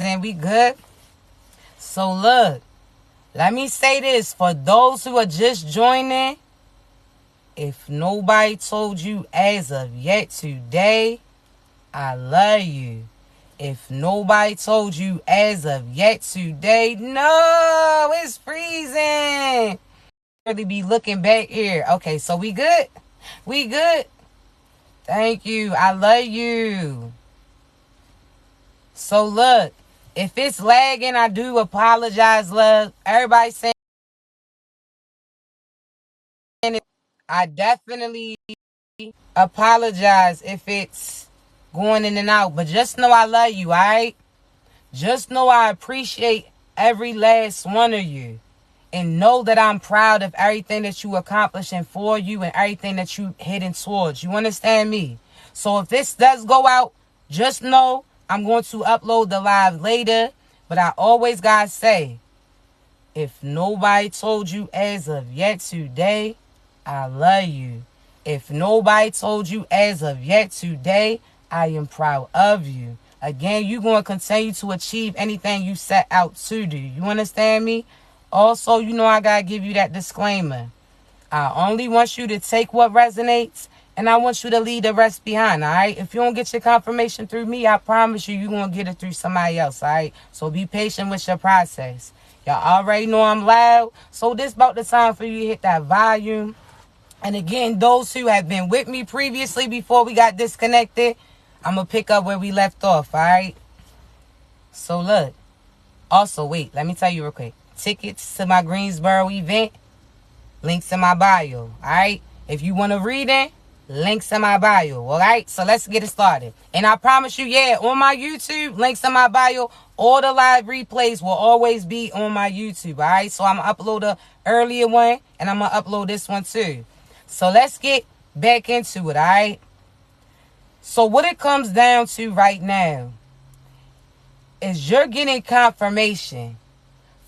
And we good? So look, let me say this for those who are just joining. If nobody told you as of yet today, I love you. If nobody told you as of yet today, no, it's freezing. Really be looking back here. Okay, so we good? We good? Thank you. I love you. So look, if it's lagging, I do apologize, love. Everybody saying it. I definitely apologize if it's going in and out. But just know I love you, alright? Just know I appreciate every last one of you. And know that I'm proud of everything that you accomplishing for you and everything that you heading towards. You understand me? So if this does go out, just know I'm going to upload the live later. But I always gotta say, if nobody told you as of yet today, I love you. If nobody told you as of yet today, I am proud of you. Again, you're going to continue to achieve anything you set out to do. You understand me? Also, you know I got to give you that disclaimer. I only want you to take what resonates, and I want you to leave the rest behind, all right? If you don't get your confirmation through me, I promise you're going to get it through somebody else, all right? So be patient with your process. Y'all already know I'm loud, so this about the time for you to hit that volume. And again, those who have been with me previously before we got disconnected, I'm going to pick up where we left off, all right? So look. Also, wait, let me tell you real quick. Tickets to my Greensboro event, links in my bio, all right? If you want to read it, links in my bio, all right? So let's get it started. And I promise you, yeah, on my YouTube, links in my bio, all the live replays will always be on my YouTube, all right? So I'm going to upload an earlier one, and I'm going to upload this one too. So let's get back into it, all right? So what it comes down to right now is you're getting confirmation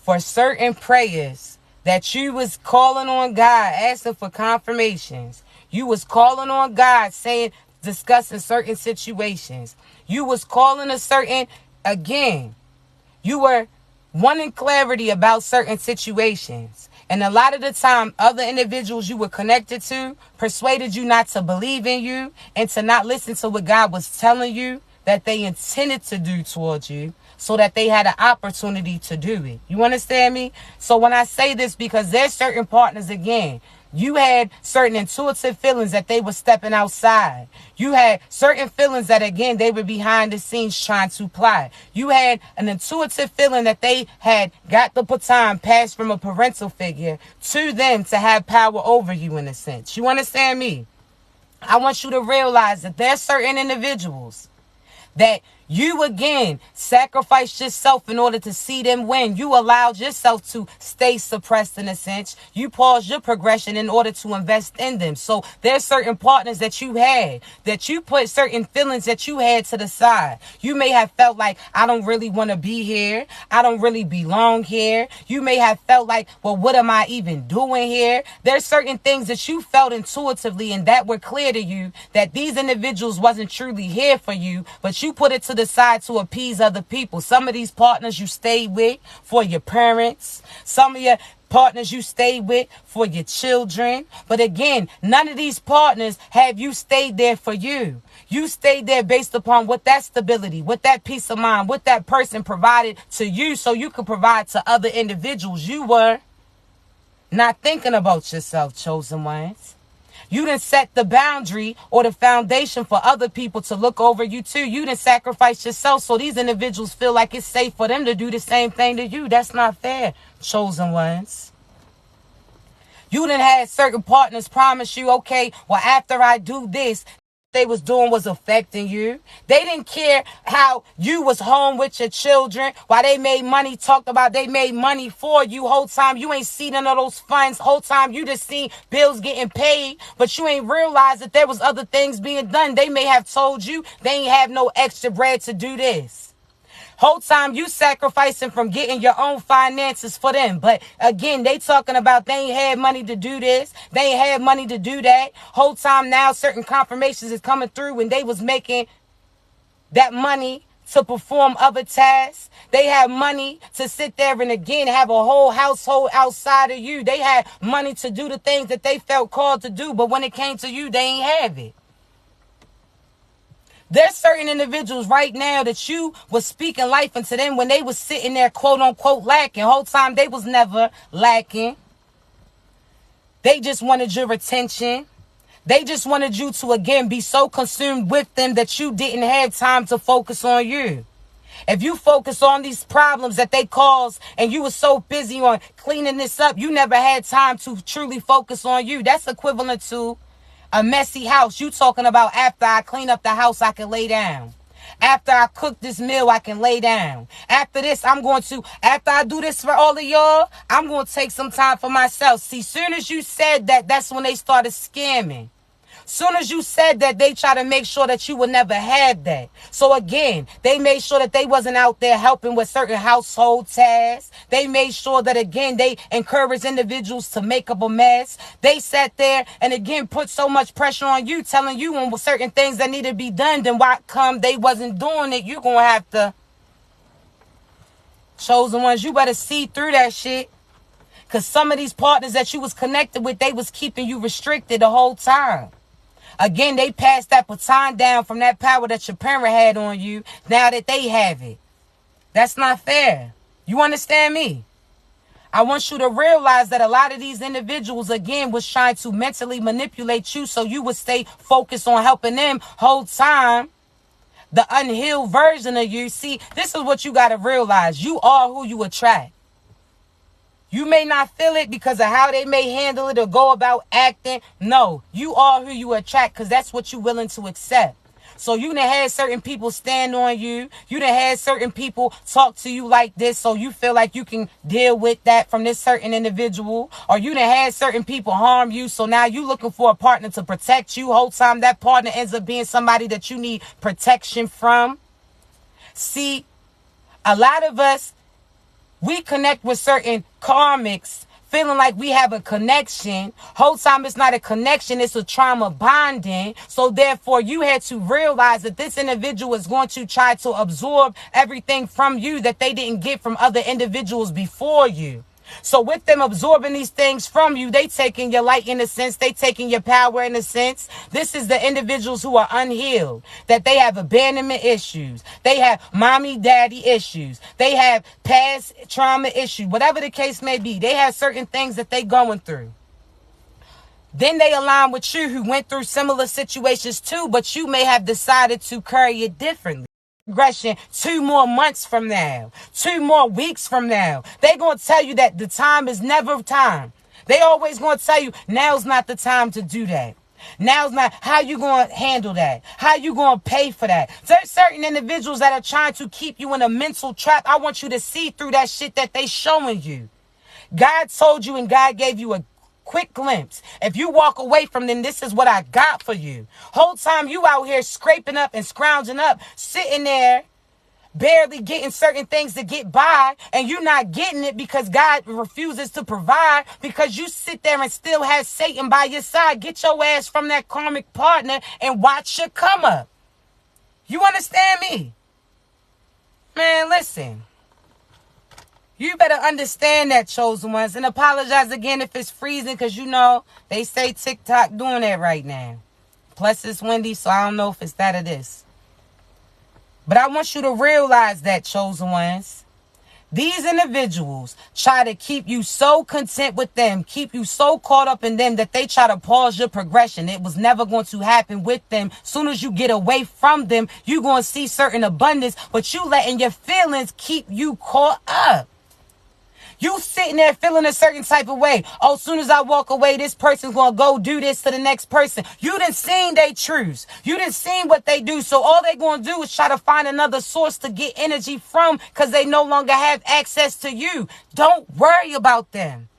for certain prayers that you was calling on God, asking for confirmations. You was calling on God, saying, discussing certain situations. You was calling a certain, again, you were wanting clarity about certain situations. And a lot of the time, other individuals you were connected to persuaded you not to believe in you and to not listen to what God was telling you that they intended to do towards you so that they had an opportunity to do it. You understand me? So when I say this, because there's certain partners, again, you had certain intuitive feelings that they were stepping outside. You had certain feelings that, again, they were behind the scenes trying to plot. You had an intuitive feeling that they had got the baton passed from a parental figure to them to have power over you, in a sense. You understand me? I want you to realize that there's certain individuals that you, again, sacrificed yourself in order to see them win. You allowed yourself to stay suppressed, in a sense. You paused your progression in order to invest in them. So there's certain partners that you had, that you put certain feelings that you had to the side. You may have felt like, I don't really want to be here. I don't really belong here. You may have felt like, well, what am I even doing here? There's certain things that you felt intuitively and that were clear to you that these individuals wasn't truly here for you, but you put it to the side to appease other people. Some of these partners you stayed with for your parents. Some of your partners you stayed with for your children. But again, none of these partners have you stayed there for you. You stayed there based upon what that stability, what that peace of mind, what that person provided to you so you could provide to other individuals. You were not thinking about yourself, chosen ones. You didn't set the boundary or the foundation for other people to look over you too. You didn't sacrifice yourself so these individuals feel like it's safe for them to do the same thing to you. That's not fair, chosen ones. You didn't have certain partners promise you, okay, well, after I do this, they was doing was affecting you. They didn't care how you was home with your children while they made money, talked about they made money for you. Whole time you ain't seen none of those funds. Whole time you just seen bills getting paid, but you ain't realized that there was other things being done. They may have told you they ain't have no extra bread to do this. Whole time you sacrificing from getting your own finances for them. But again, they talking about they ain't had money to do this. They ain't had money to do that. Whole time now certain confirmations is coming through when they was making that money to perform other tasks. They have money to sit there and again have a whole household outside of you. They had money to do the things that they felt called to do, but when it came to you, they ain't have it. There's certain individuals right now that you was speaking life into them when they was sitting there, quote unquote, lacking. Whole time they was never lacking. They just wanted your attention. They just wanted you to, again, be so consumed with them that you didn't have time to focus on you. If you focus on these problems that they cause and you were so busy on cleaning this up, you never had time to truly focus on you. That's equivalent to a messy house. You talking about after I clean up the house, I can lay down. After I cook this meal, I can lay down. After this, after I do this for all of y'all, I'm going to take some time for myself. See, soon as you said that, that's when they started scamming. Soon as you said that, they try to make sure that you would never have that. So again, they made sure that they wasn't out there helping with certain household tasks. They made sure that, again, they encouraged individuals to make up a mess. They sat there and, again, put so much pressure on you, telling you on certain things that need to be done. Then why come they wasn't doing it? You're going to have to, chosen ones, you better see through that shit. Because some of these partners that you was connected with, they was keeping you restricted the whole time. Again, they passed that baton down from that power that your parent had on you, now that they have it. That's not fair. You understand me? I want you to realize that a lot of these individuals, again, was trying to mentally manipulate you so you would stay focused on helping them whole time. The unhealed version of you. See, this is what you got to realize. You are who you attract. You may not feel it because of how they may handle it or go about acting. No, you are who you attract because that's what you're willing to accept. So you done had certain people stand on you. You done had certain people talk to you like this so you feel like you can deal with that from this certain individual. Or you done had certain people harm you. So now you looking for a partner to protect you. Whole time that partner ends up being somebody that you need protection from. See, a lot of us, we connect with certain karmics, feeling like we have a connection. Whole time it's not a connection, it's a trauma bonding. So therefore, you had to realize that this individual is going to try to absorb everything from you that they didn't get from other individuals before you. So with them absorbing these things from you, they taking your light in a sense, they taking your power in a sense. This is the individuals who are unhealed, that they have abandonment issues. They have mommy, daddy issues. They have past trauma issues, whatever the case may be. They have certain things that they going through. Then they align with you who went through similar situations too, but you may have decided to carry it differently. Progression 2 more months from now, 2 more weeks from now. They're going to tell you that the time is never time. They always going to tell you now's not the time to do that. Now's not. How you going to handle that? How you going to pay for that? There's certain individuals that are trying to keep you in a mental trap. I want you to see through that shit that they showing you. God told you and God gave you a quick glimpse. If you walk away from them, this is what I got for you. Whole time you out here scraping up and scrounging up, sitting there, barely getting certain things to get by, and you're not getting it because God refuses to provide, because you sit there and still have Satan by your side. Get your ass from that karmic partner and watch your come up. You understand me? Man, listen. You better understand that, chosen ones, and apologize again if it's freezing, because you know they say TikTok doing that right now. Plus it's windy, so I don't know if it's that or this. But I want you to realize that, chosen ones. These individuals try to keep you so content with them, keep you so caught up in them that they try to pause your progression. It was never going to happen with them. Soon as you get away from them, you're going to see certain abundance, but you letting your feelings keep you caught up. You sitting there feeling a certain type of way. Oh, as soon as I walk away, this person's going to go do this to the next person. You done seen they truths. You done seen what they do. So all they going to do is try to find another source to get energy from, because they no longer have access to you. Don't worry about them.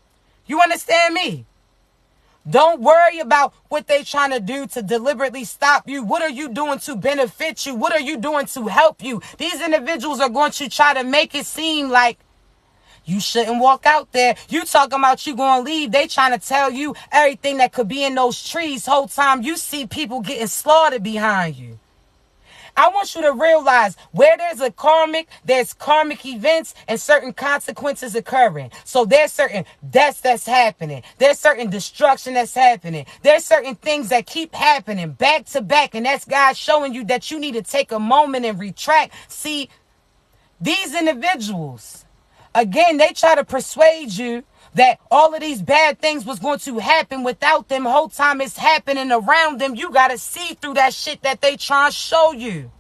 You understand me? Don't worry about what they trying to do to deliberately stop you. What are you doing to benefit you? What are you doing to help you? These individuals are going to try to make it seem like you shouldn't walk out there. You talking about you going to leave. They trying to tell you everything that could be in those trees. Whole time you see people getting slaughtered behind you. I want you to realize where there's karmic events and certain consequences occurring. So there's certain deaths that's happening. There's certain destruction that's happening. There's certain things that keep happening back to back. And that's God showing you that you need to take a moment and retract. See, these individuals, again, they try to persuade you that all of these bad things was going to happen without them. Whole time it's happening around them. You got to see through that shit that they trying to show you.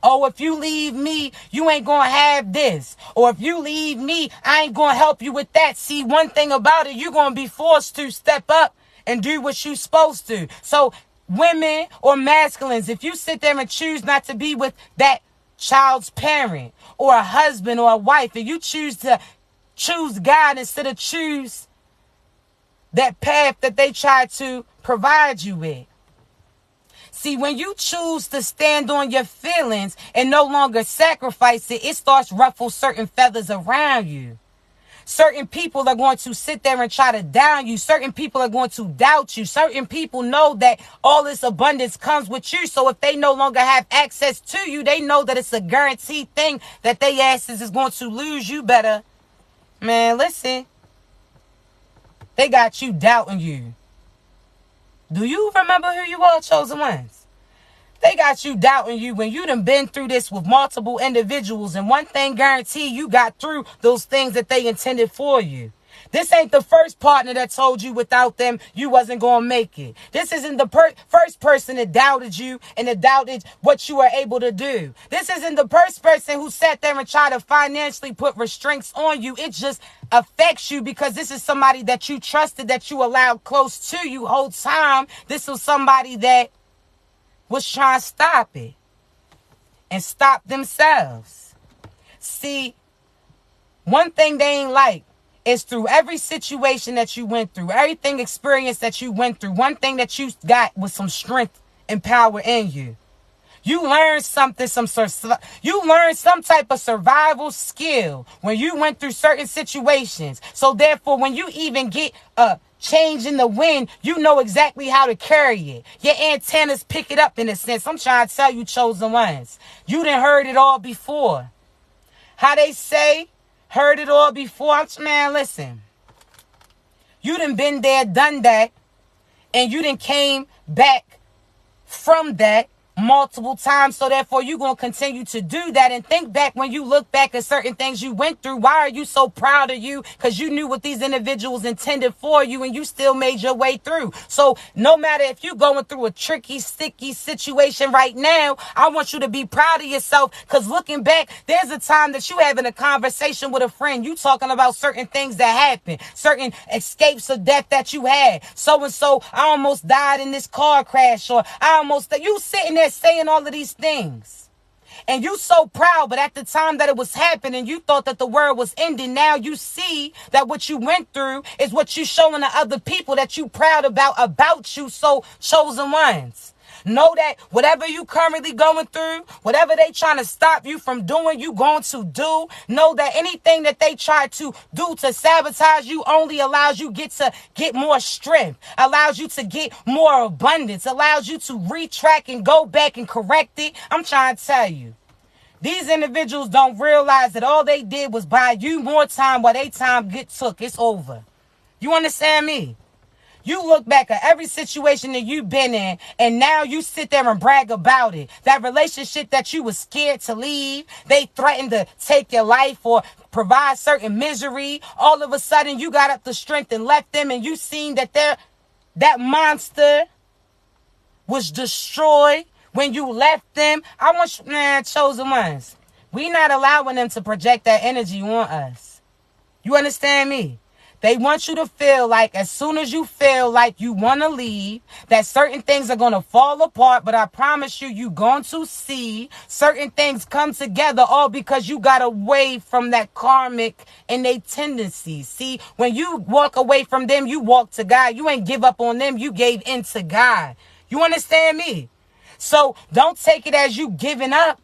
Oh, if you leave me, you ain't going to have this. Or if you leave me, I ain't going to help you with that. See, one thing about it, you're going to be forced to step up and do what you're supposed to. So women or masculines, if you sit there and choose not to be with that child's parent or a husband or a wife, and you choose God instead of choose that path that they try to provide you with. See, when you choose to stand on your feelings and no longer sacrifice it, it starts to ruffle certain feathers around you. Certain people are going to sit there and try to down you. Certain people are going to doubt you. Certain people know that all this abundance comes with you. So if they no longer have access to you, they know that it's a guaranteed thing that they asses is going to lose. You better, man, listen. They got you doubting you. Do you remember who you are, chosen ones? They got you doubting you when you done been through this with multiple individuals. And one thing guaranteed, you got through those things that they intended for you. This ain't the first partner that told you without them you wasn't going to make it. This isn't the first person that doubted you and that doubted what you were able to do. This isn't the first person who sat there and tried to financially put restraints on you. It just affects you because this is somebody that you trusted, that you allowed close to you whole time. This was somebody that was trying to stop it and stop themselves. See, one thing they ain't like is through every situation that you went through, everything experience that you went through, one thing that you got was some strength and power in you. You learned something, you learned some type of survival skill when you went through certain situations. So therefore, when you even get a change in the wind, you know exactly how to carry it. Your antennas pick it up in a sense. I'm trying to tell you, chosen ones, you done heard it all before. How they say, heard it all before. Man, listen. You done been there, done that, and you done came back from that multiple times. So therefore, you're going to continue to do that. And think back when you look back at certain things you went through. Why are you so proud of you? Because you knew what these individuals intended for you and you still made your way through. So no matter if you're going through a tricky, sticky situation right now, I want you to be proud of yourself, because looking back, there's a time that you having a conversation with a friend. You talking about certain things that happened, certain escapes of death that you had. So-and-so, I almost died in this car crash, or you sitting there saying all of these things. And you so proud, but at the time that it was happening, you thought that the world was ending. Now you see that what you went through is what you showing to other people that you proud about you. So chosen ones, know that whatever you currently going through, whatever they trying to stop you from doing, you going to do. Know that anything that they try to do to sabotage you only allows you to get more strength, allows you to get more abundance, allows you to retrack and go back and correct it. I'm trying to tell you, these individuals don't realize that all they did was buy you more time while they time get took. It's over. You understand me? You look back at every situation that you've been in, and now you sit there and brag about it. That relationship that you was scared to leave, they threatened to take your life or provide certain misery. All of a sudden, you got up the strength and left them, and you seen that that monster was destroyed when you left them. I want you, man, chosen ones, we not allowing them to project that energy on us. You understand me? They want you to feel like as soon as you feel like you want to leave, that certain things are going to fall apart. But I promise you, you're going to see certain things come together, all because you got away from that karmic and they tendencies. See, when you walk away from them, you walk to God. You ain't give up on them. You gave in to God. You understand me? So don't take it as you giving up.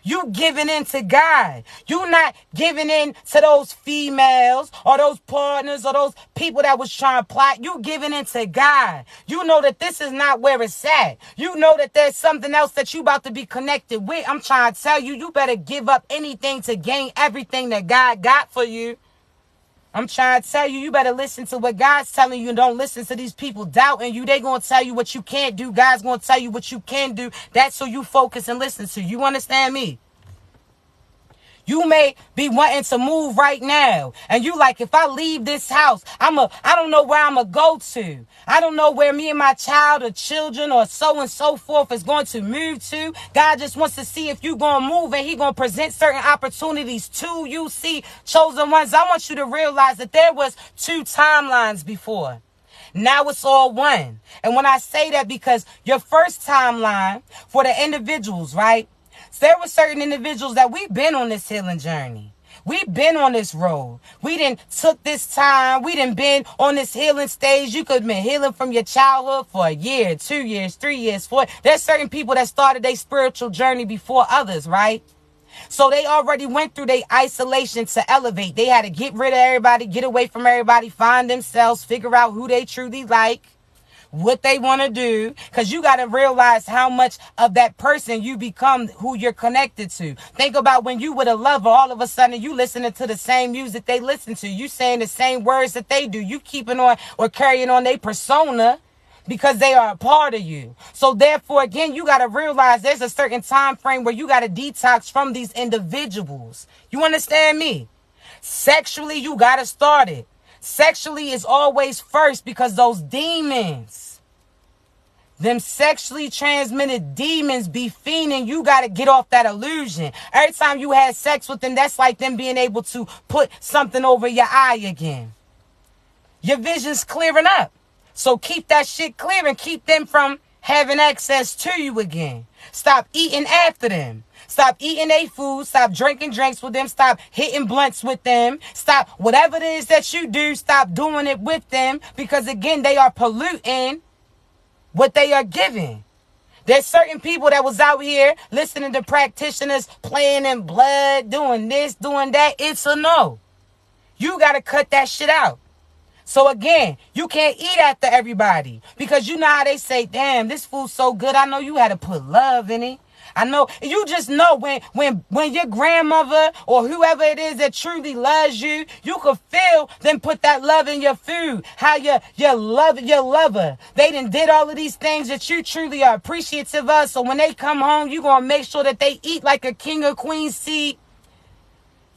You giving in to God. You not giving in to those females or those partners or those people that was trying to plot. You giving in to God. You know that this is not where it's at. You know that there's something else that you about to be connected with. I'm trying to tell you, you better give up anything to gain everything that God got for you. I'm trying to tell you, you better listen to what God's telling you and don't listen to these people doubting you. They going to tell you what you can't do. God's going to tell you what you can do. That's who you focus and listen to. You understand me? You may be wanting to move right now. And you like, if I leave this house, I don't know where I'm going to go to. I don't know where me and my child or children or so and so forth is going to move to. God just wants to see if you going to move and he going to present certain opportunities to you. See, chosen ones, I want you to realize that there was 2 timelines before. Now it's all one. And when I say that, because your first timeline for the individuals, right? So there were certain individuals that we've been on this healing journey. We've been on this road. We done took this time. We done been on this healing stage. You could have been healing from your childhood for a year, 2 years, 3 years, 4. There's certain people that started their spiritual journey before others, right? So they already went through their isolation to elevate. They had to get rid of everybody, get away from everybody, find themselves, figure out who they truly like, what they want to do, because you got to realize how much of that person you become who you're connected to. Think about when you with a lover, all of a sudden you listening to the same music they listen to. You saying the same words that they do. You keeping on or carrying on their persona because they are a part of you. So therefore, again, you got to realize there's a certain time frame where you got to detox from these individuals. You understand me? Sexually, you got to start it. Sexually is always first, because those demons, them sexually transmitted demons be fiending. You got to get off that illusion. Every time you had sex with them, that's like them being able to put something over your eye again. Your vision's clearing up. So keep that shit clear and keep them from having access to you again. Stop eating after them. Stop eating their food. Stop drinking drinks with them. Stop hitting blunts with them. Stop whatever it is that you do. Stop doing it with them, because again, they are polluting what they are giving. There's certain people that was out here listening to practitioners playing in blood, doing this, doing that. It's a no. You got to cut that shit out. So again, you can't eat after everybody, because you know how they say, damn, this food's so good. I know you had to put love in it. I know, you just know when your grandmother or whoever it is that truly loves you, you could feel them put that love in your food. How your lover, they done did all of these things that you truly are appreciative of. So when they come home, you gonna make sure that they eat like a king or queen seed.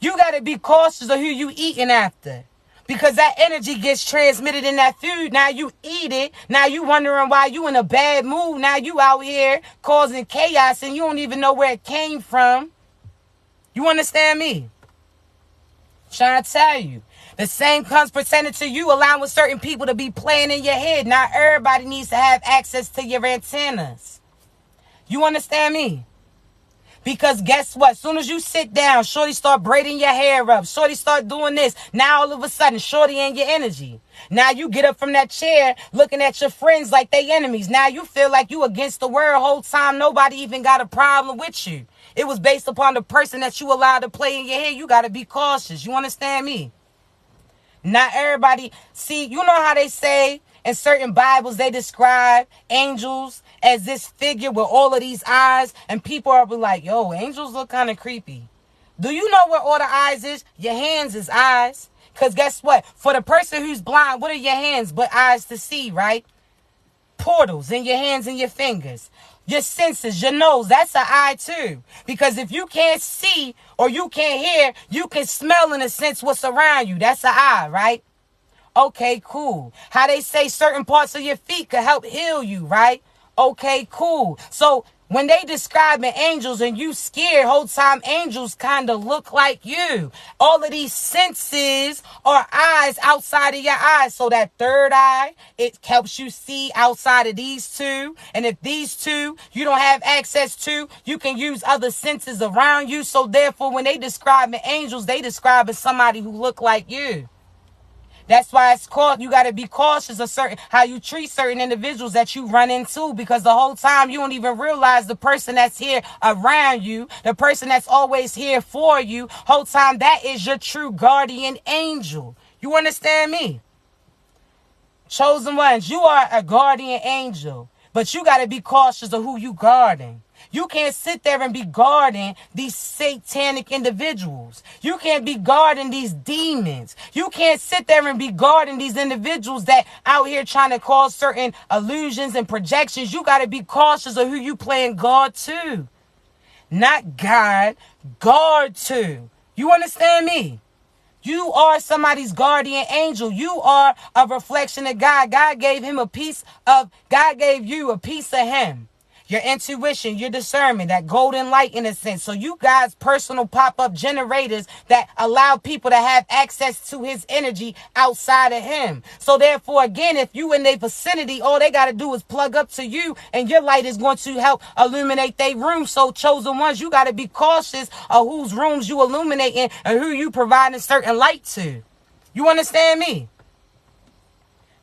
You gotta be cautious of who you eating after, because that energy gets transmitted in that food. Now you eat it. Now you wondering why you in a bad mood. Now you out here causing chaos and you don't even know where it came from. You understand me? I'm trying to tell you. The same comes pertaining to you allowing certain people to be playing in your head. Not everybody needs to have access to your antennas. You understand me? Because guess what? As soon as you sit down, shorty start braiding your hair up. Shorty start doing this. Now all of a sudden, shorty ain't your energy. Now you get up from that chair looking at your friends like they enemies. Now you feel like you against the world whole time. Nobody even got a problem with you. It was based upon the person that you allowed to play in your head. You got to be cautious. You understand me? Not everybody. See, you know how they say in certain Bibles, they describe angels as this figure with all of these eyes, and people are like, yo, angels look kind of creepy. Do you know where all the eyes is? Your hands is eyes. Because guess what? For the person who's blind, what are your hands but eyes to see, right? Portals in your hands and your fingers. Your senses, your nose, that's an eye too. Because if you can't see or you can't hear, you can smell in a sense what's around you. That's an eye, right? Okay, cool. How they say certain parts of your feet could help heal you, right? Okay, cool. So when they describing angels and you scared, whole time angels kind of look like you. All of these senses are eyes outside of your eyes. So that third eye, it helps you see outside of these two. And if these two you don't have access to, you can use other senses around you. So therefore, when they describing angels, they describing somebody who look like you. That's why it's called, you got to be cautious of how you treat certain individuals that you run into, because the whole time you don't even realize the person that's here around you, the person that's always here for you, whole time that is your true guardian angel. You understand me? Chosen ones, you are a guardian angel, but you got to be cautious of who you guarding. You can't sit there and be guarding these satanic individuals. You can't be guarding these demons. You can't sit there and be guarding these individuals that out here trying to cause certain illusions and projections. You got to be cautious of who you playing God to. Not God, guard to. You understand me? You are somebody's guardian angel. You are a reflection of God. God gave you a piece of him. Your intuition, your discernment, that golden light in a sense. So you guys personal pop-up generators that allow people to have access to his energy outside of him. So therefore, again, if you in their vicinity, all they got to do is plug up to you and your light is going to help illuminate their room. So chosen ones, you got to be cautious of whose rooms you illuminating and who you providing certain light to. You understand me?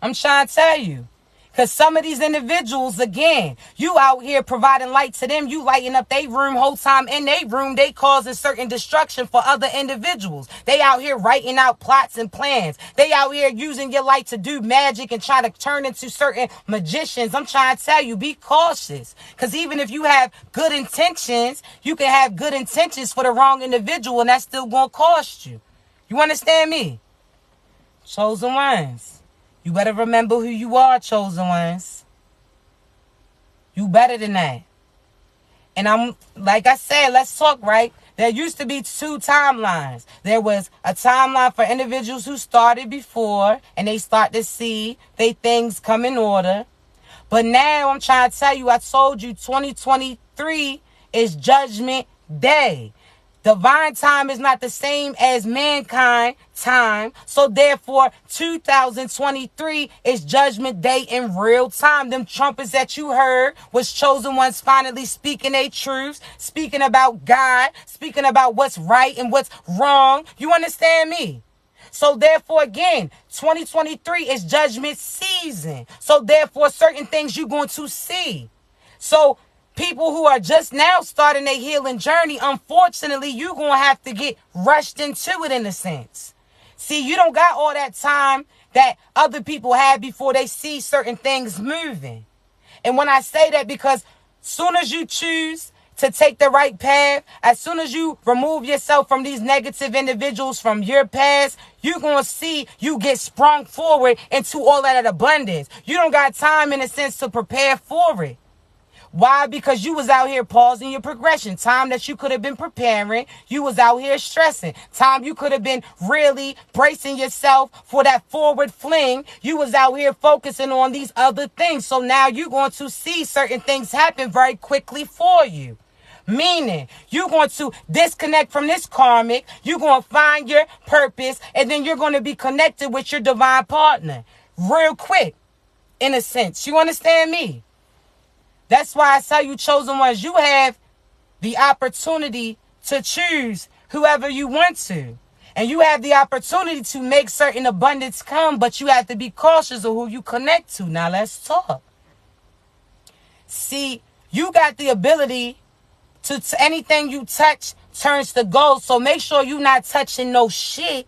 I'm trying to tell you. Because some of these individuals, again, you out here providing light to them. You lighting up their room whole time in their room. They causing certain destruction for other individuals. They out here writing out plots and plans. They out here using your light to do magic and try to turn into certain magicians. I'm trying to tell you, be cautious. Because even if you have good intentions, you can have good intentions for the wrong individual and that's still going to cost you. You understand me? Chosen ones. You better remember who you are, chosen ones. You better than that. And I'm, like I said, let's talk, right? There used to be 2 timelines. There was a timeline for individuals who started before and they start to see they things come in order. But now I'm trying to tell you, I told you 2023 is Judgment Day. Divine time is not the same as mankind time. So therefore, 2023 is Judgment Day in real time. Them trumpets that you heard was chosen ones finally speaking their truths, speaking about God, speaking about what's right and what's wrong. You understand me? So therefore, again, 2023 is judgment season. So therefore, certain things you're going to see. So people who are just now starting their healing journey, unfortunately, you're going to have to get rushed into it in a sense. See, you don't got all that time that other people had before they see certain things moving. And when I say that, because soon as you choose to take the right path, as soon as you remove yourself from these negative individuals from your past, you're going to see you get sprung forward into all that abundance. You don't got time in a sense to prepare for it. Why? Because you was out here pausing your progression. Time that you could have been preparing, you was out here stressing. Time you could have been really bracing yourself for that forward fling. You was out here focusing on these other things. So now you're going to see certain things happen very quickly for you. Meaning, you're going to disconnect from this karmic. You're going to find your purpose. And then you're going to be connected with your divine partner. Real quick, in a sense. You understand me? That's why I tell you, chosen ones, you have the opportunity to choose whoever you want to. And you have the opportunity to make certain abundance come, but you have to be cautious of who you connect to. Now let's talk. See, you got the ability to anything you touch turns to gold. So make sure you're not touching no shit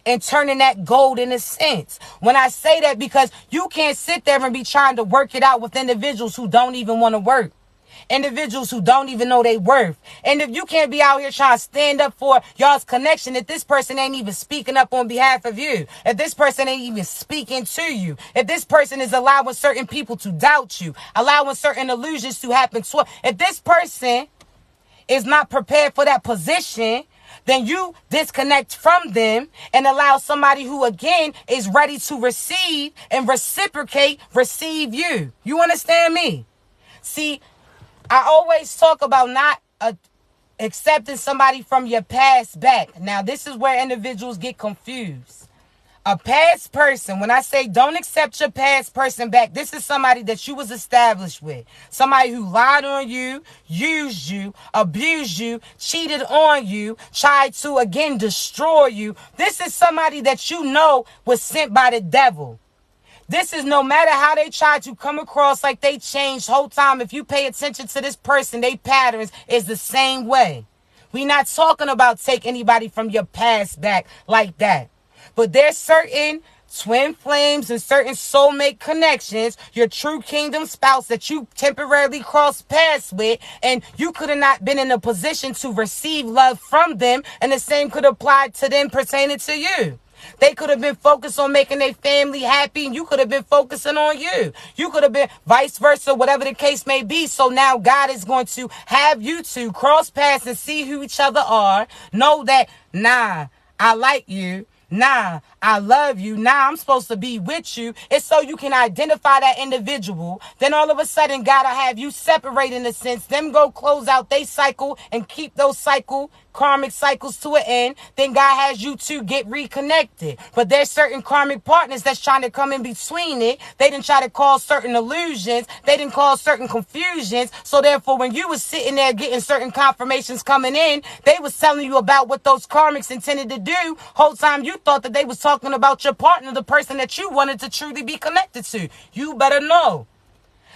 and turning that gold in a sense. When I say that, because you can't sit there and be trying to work it out with individuals who don't even want to work. Individuals who don't even know their worth. And if you can't be out here trying to stand up for y'all's connection, if this person ain't even speaking up on behalf of you, if this person ain't even speaking to you, if this person is allowing certain people to doubt you, allowing certain illusions to happen to, if this person is not prepared for that position, then you disconnect from them and allow somebody who, again, is ready to receive and reciprocate, receive you. You understand me? See, I always talk about not accepting somebody from your past back. Now, this is where individuals get confused. A past person, when I say don't accept your past person back, this is somebody that you was established with. Somebody who lied on you, used you, abused you, cheated on you, tried to, again, destroy you. This is somebody that you know was sent by the devil. This is no matter how they try to come across like they changed whole time. If you pay attention to this person, they patterns is the same way. We not talking about take anybody from your past back like that. But there's certain twin flames and certain soulmate connections, your true kingdom spouse that you temporarily crossed paths with, and you could have not been in a position to receive love from them, and the same could apply to them pertaining to you. They could have been focused on making their family happy, and you could have been focusing on you. You could have been vice versa, whatever the case may be. So now God is going to have you two cross paths and see who each other are. Know that, nah, I like you. Nah, I love you. Nah, I'm supposed to be with you. It's so you can identify that individual. Then all of a sudden, God will have you separate in a sense. Them go close out their cycle and keep those karmic cycles to an end. Then God has you two get reconnected. But there's certain karmic partners that's trying to come in between it. They didn't try to cause certain illusions. They didn't cause certain confusions. So therefore, when you was sitting there getting certain confirmations coming in, they was telling you about what those karmics intended to do. Whole time you thought that they was talking about your partner, the person that you wanted to truly be connected to. You better know.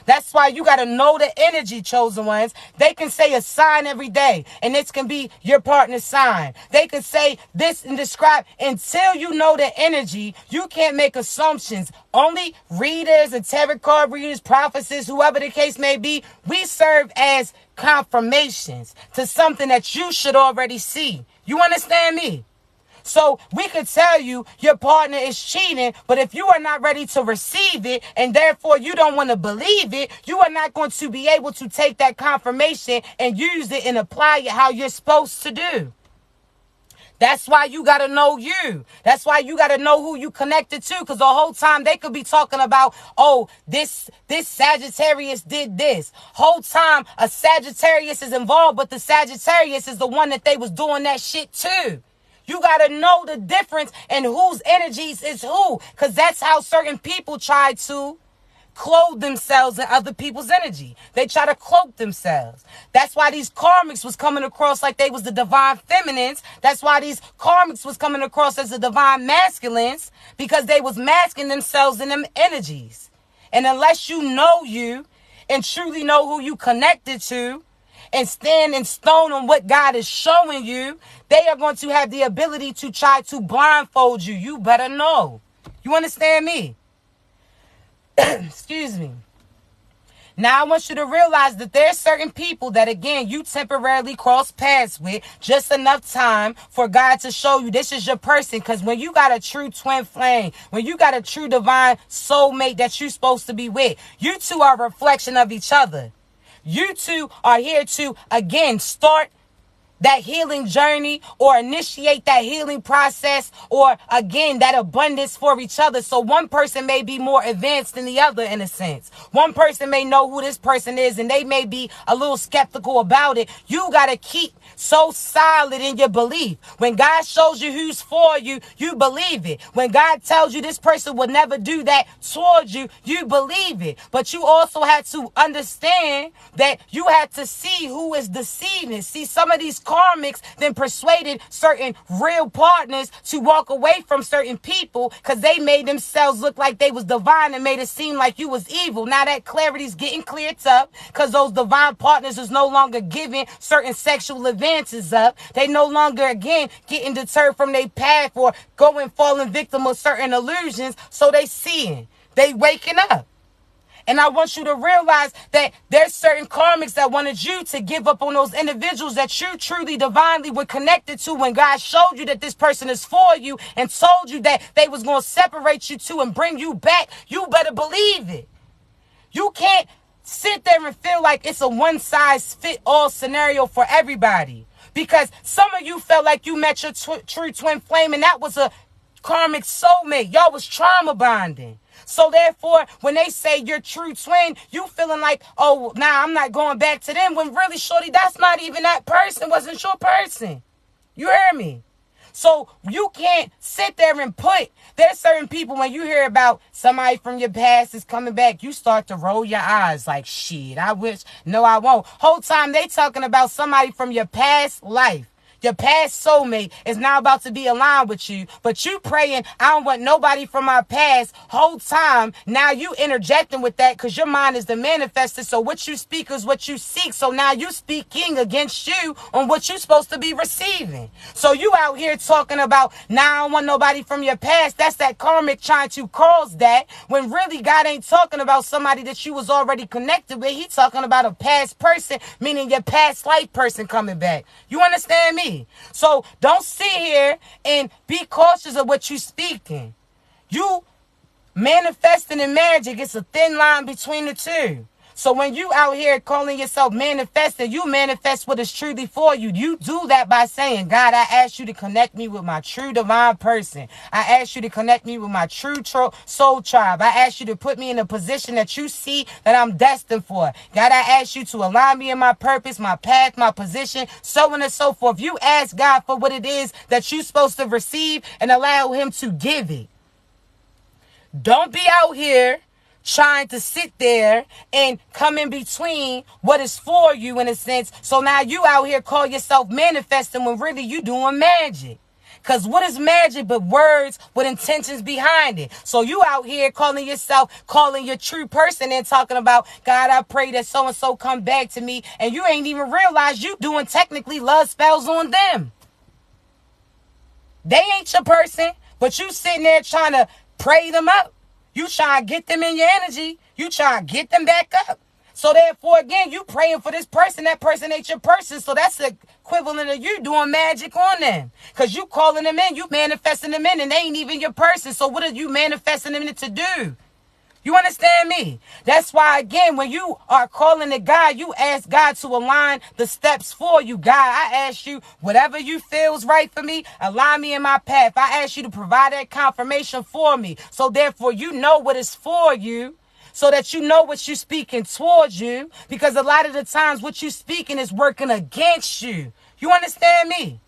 That's why you got to know the energy, chosen ones. They can say a sign every day, and this can be your partner's sign. They can say this and describe. Until you know the energy, you can't make assumptions. Only readers and tarot card readers, prophecies, whoever the case may be, we serve as confirmations to something that you should already see. You understand me? So we could tell you your partner is cheating, but if you are not ready to receive it and therefore you don't want to believe it, you are not going to be able to take that confirmation and use it and apply it how you're supposed to do. That's why you got to know you. That's why you got to know who you connected to, because the whole time they could be talking about, oh, this Sagittarius did this. Whole time a Sagittarius is involved, but the Sagittarius is the one that they was doing that shit to. You got to know the difference and whose energies is who, because that's how certain people try to clothe themselves in other people's energy. They try to cloak themselves. That's why these karmics was coming across like they was the divine feminines. That's why these karmics was coming across as the divine masculines, because they was masking themselves in them energies. And unless you know you and truly know who you connected to, and stand in stone on what God is showing you, they are going to have the ability to try to blindfold you. You better know. You understand me? Excuse me. Now, I want you to realize that there's certain people that, again, you temporarily cross paths with just enough time for God to show you this is your person. Because when you got a true twin flame, when you got a true divine soulmate that you're supposed to be with, you two are a reflection of each other. You two are here to, again, start that healing journey or initiate that healing process or, again, that abundance for each other. So one person may be more advanced than the other in a sense. One person may know who this person is and they may be a little skeptical about it. You got to keep so solid in your belief. When God shows you who's for you, you believe it. When God tells you this person will never do that towards you, you believe it. But you also have to understand that you have to see who is deceiving. See, some of these karmics then persuaded certain real partners to walk away from certain people because they made themselves look like they was divine and made it seem like you was evil. Now that clarity's getting cleared up because those divine partners is no longer giving certain sexual advances up. They no longer, again, getting deterred from their path or going falling victim of certain illusions. So they seeing, they waking up. And I want you to realize that there's certain karmics that wanted you to give up on those individuals that you truly divinely were connected to when God showed you that this person is for you and told you that they was going to separate you two and bring you back. You better believe it. You can't sit there and feel like it's a one-size-fit-all scenario for everybody. Because some of you felt like you met your true twin flame and that was a karmic soulmate. Y'all was trauma bonding. So therefore, when they say you're true twin, you feeling like, oh, nah, I'm not going back to them. When really, shorty, that's not even that person. Wasn't your person. You hear me? So you can't sit there and there's certain people, when you hear about somebody from your past is coming back, you start to roll your eyes like, shit, I wish, no, I won't. Whole time they talking about somebody from your past life. Your past soulmate is now about to be aligned with you, but you praying, I don't want nobody from my past. Whole time, now you interjecting with that because your mind is the manifester. So what you speak is what you seek. So now you speaking against you on what you're supposed to be receiving. So you out here talking about, now I don't want nobody from your past. That's that karmic trying to cause that, when really God ain't talking about somebody that you was already connected with. He talking about a past person, meaning your past life person coming back. You understand me? So don't sit here and be cautious of what you speaking. You manifesting and magic, it's a thin line between the two. So when you out here calling yourself manifesting, you manifest what is truly for you. You do that by saying, God, I ask you to connect me with my true divine person. I ask you to connect me with my true soul tribe. I ask you to put me in a position that you see that I'm destined for. God, I ask you to align me in my purpose, my path, my position, so on and so forth. You ask God for what it is that you're supposed to receive and allow him to give it. Don't be out here trying to sit there and come in between what is for you, in a sense. So now you out here call yourself manifesting when really you doing magic. Because what is magic but words with intentions behind it? So you out here calling your true person and talking about, God, I pray that so-and-so come back to me. And you ain't even realize you doing technically love spells on them. They ain't your person, but you sitting there trying to pray them up. You trying to get them in your energy. You trying to get them back up. So therefore, again, you praying for this person. That person ain't your person. So that's the equivalent of you doing magic on them. Because you calling them in. You manifesting them in. And they ain't even your person. So what are you manifesting them in to do? You understand me? That's why, again, when you are calling to God, you ask God to align the steps for you. God, I ask you, whatever you feel is right for me, align me in my path. I ask you to provide that confirmation for me. So therefore, you know what is for you, so that you know what you're speaking towards you. Because a lot of the times what you're speaking is working against you. You understand me?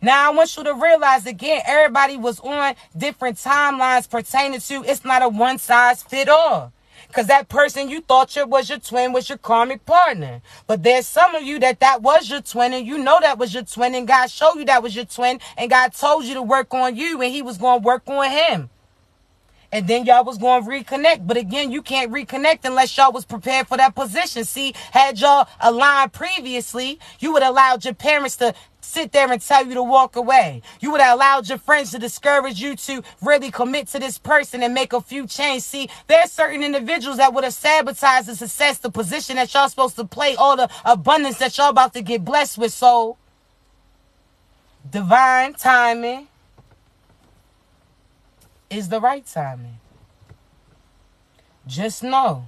Now, I want you to realize, again, everybody was on different timelines pertaining to, it's not a one-size-fit-all. Because that person you thought was your twin was your karmic partner. But there's some of you that was your twin, and you know that was your twin, and God showed you that was your twin, and God told you to work on you, and he was going to work on him. And then y'all was going to reconnect. But again, you can't reconnect unless y'all was prepared for that position. See, had y'all aligned previously, you would have allowed your parents to sit there and tell you to walk away. You would have allowed your friends to discourage you to really commit to this person and make a few changes. See, there's certain individuals that would have sabotaged the success, the position that y'all supposed to play, all the abundance that y'all about to get blessed with. So, divine timing is the right timing. Just know.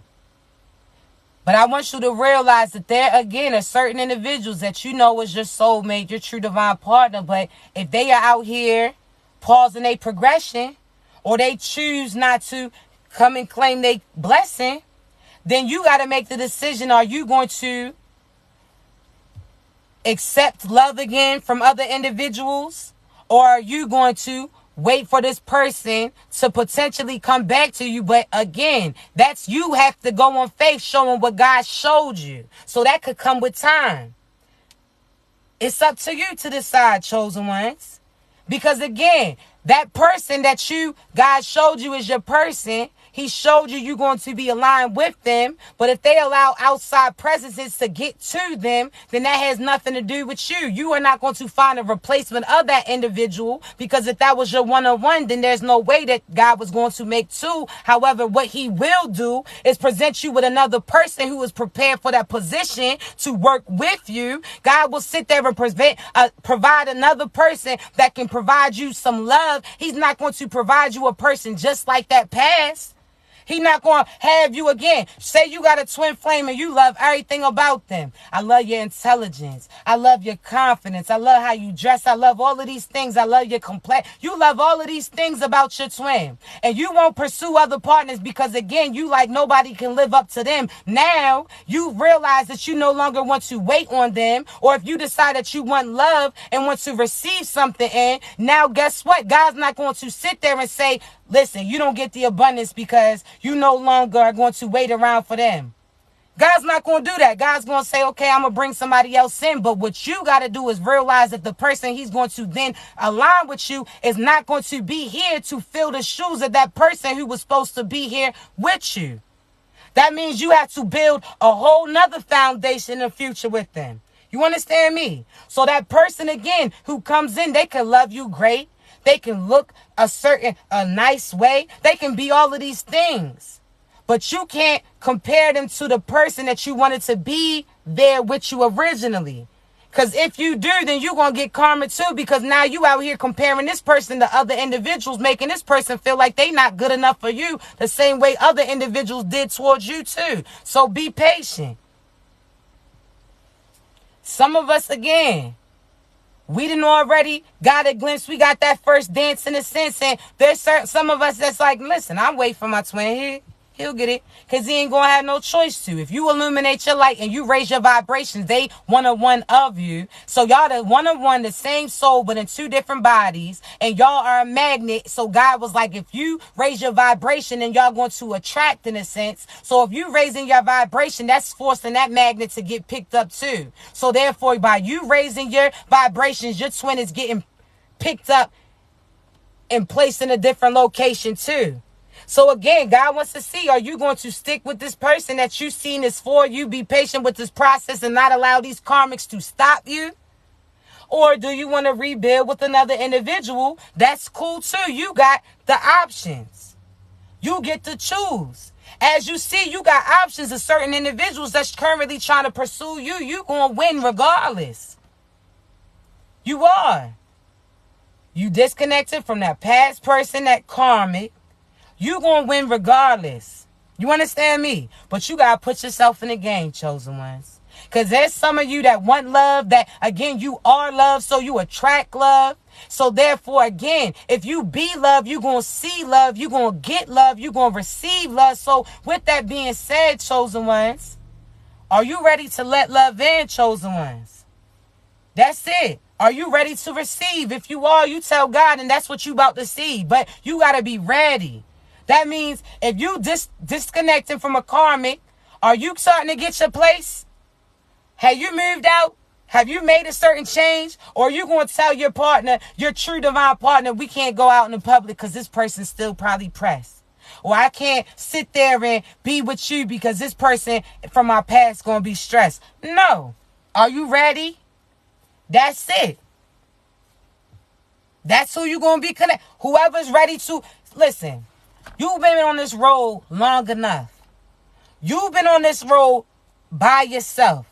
But I want you to realize that there, again, are certain individuals that you know is your soulmate, your true divine partner. But if they are out here pausing their progression, or they choose not to come and claim their blessing, then you got to make the decision. Are you going to accept love again from other individuals? Or are you going to wait for this person to potentially come back to you? But again, that's, you have to go on faith, showing what God showed you. So that could come with time. It's up to you to decide, chosen ones. Because again, that person that God showed you is your person. He showed you you're going to be aligned with them. But if they allow outside presences to get to them, then that has nothing to do with you. You are not going to find a replacement of that individual, because if that was your one-on-one, then there's no way that God was going to make two. However, what he will do is present you with another person who is prepared for that position to work with you. God will sit there and provide another person that can provide you some love. He's not going to provide you a person just like that past. He not going to have you again. Say you got a twin flame and you love everything about them. I love your intelligence. I love your confidence. I love how you dress. I love all of these things. I love your complexion. You love all of these things about your twin. And you won't pursue other partners because, again, you like nobody can live up to them. Now you realize that you no longer want to wait on them. Or if you decide that you want love and want to receive something in, now guess what? God's not going to sit there and say, listen, you don't get the abundance because you no longer are going to wait around for them. God's not going to do that. God's going to say, okay, I'm going to bring somebody else in. But what you got to do is realize that the person he's going to then align with you is not going to be here to fill the shoes of that person who was supposed to be here with you. That means you have to build a whole nother foundation in the future with them. You understand me? So that person, again, who comes in, they can love you great. They can look a nice way. They can be all of these things. But you can't compare them to the person that you wanted to be there with you originally. Because if you do, then you're going to get karma too. Because now you out here comparing this person to other individuals, making this person feel like they not good enough for you the same way other individuals did towards you too. So be patient. Some of us, again, we didn't already got a glimpse. We got that first dance in a sense. And there's some of us that's like, listen, I'm waiting for my twin here. He'll get it because he ain't going to have no choice to. If you illuminate your light and you raise your vibrations, they one of you. So y'all the one, the same soul, but in two different bodies. And y'all are a magnet. So God was like, if you raise your vibration, then y'all going to attract in a sense. So if you raising your vibration, that's forcing that magnet to get picked up too. So therefore, by you raising your vibrations, your twin is getting picked up and placed in a different location too. So again, God wants to see, are you going to stick with this person that you've seen is for you, be patient with this process and not allow these karmics to stop you? Or do you want to rebuild with another individual? That's cool too. You got the options. You get to choose. As you see, you got options of certain individuals that's currently trying to pursue you. You're going to win regardless. You are. You disconnected from that past person, that karmic. You're going to win regardless. You understand me? But you got to put yourself in the game, chosen ones. Because there's some of you that want love, that, again, you are love, so you attract love. So therefore, again, if you be love, you're going to see love, you're going to get love, you're going to receive love. So with that being said, chosen ones, are you ready to let love in, chosen ones? That's it. Are you ready to receive? If you are, you tell God, and that's what you about to see. But you got to be ready. That means if you disconnecting from a karmic, are you starting to get your place? Have you moved out? Have you made a certain change? Or are you going to tell your partner, your true divine partner, we can't go out in the public because this person's still probably pressed? Or I can't sit there and be with you because this person from my past is going to be stressed. No. Are you ready? That's it. That's who you're going to be connected. Whoever's ready to, listen. You've been on this road long enough. You've been on this road by yourself.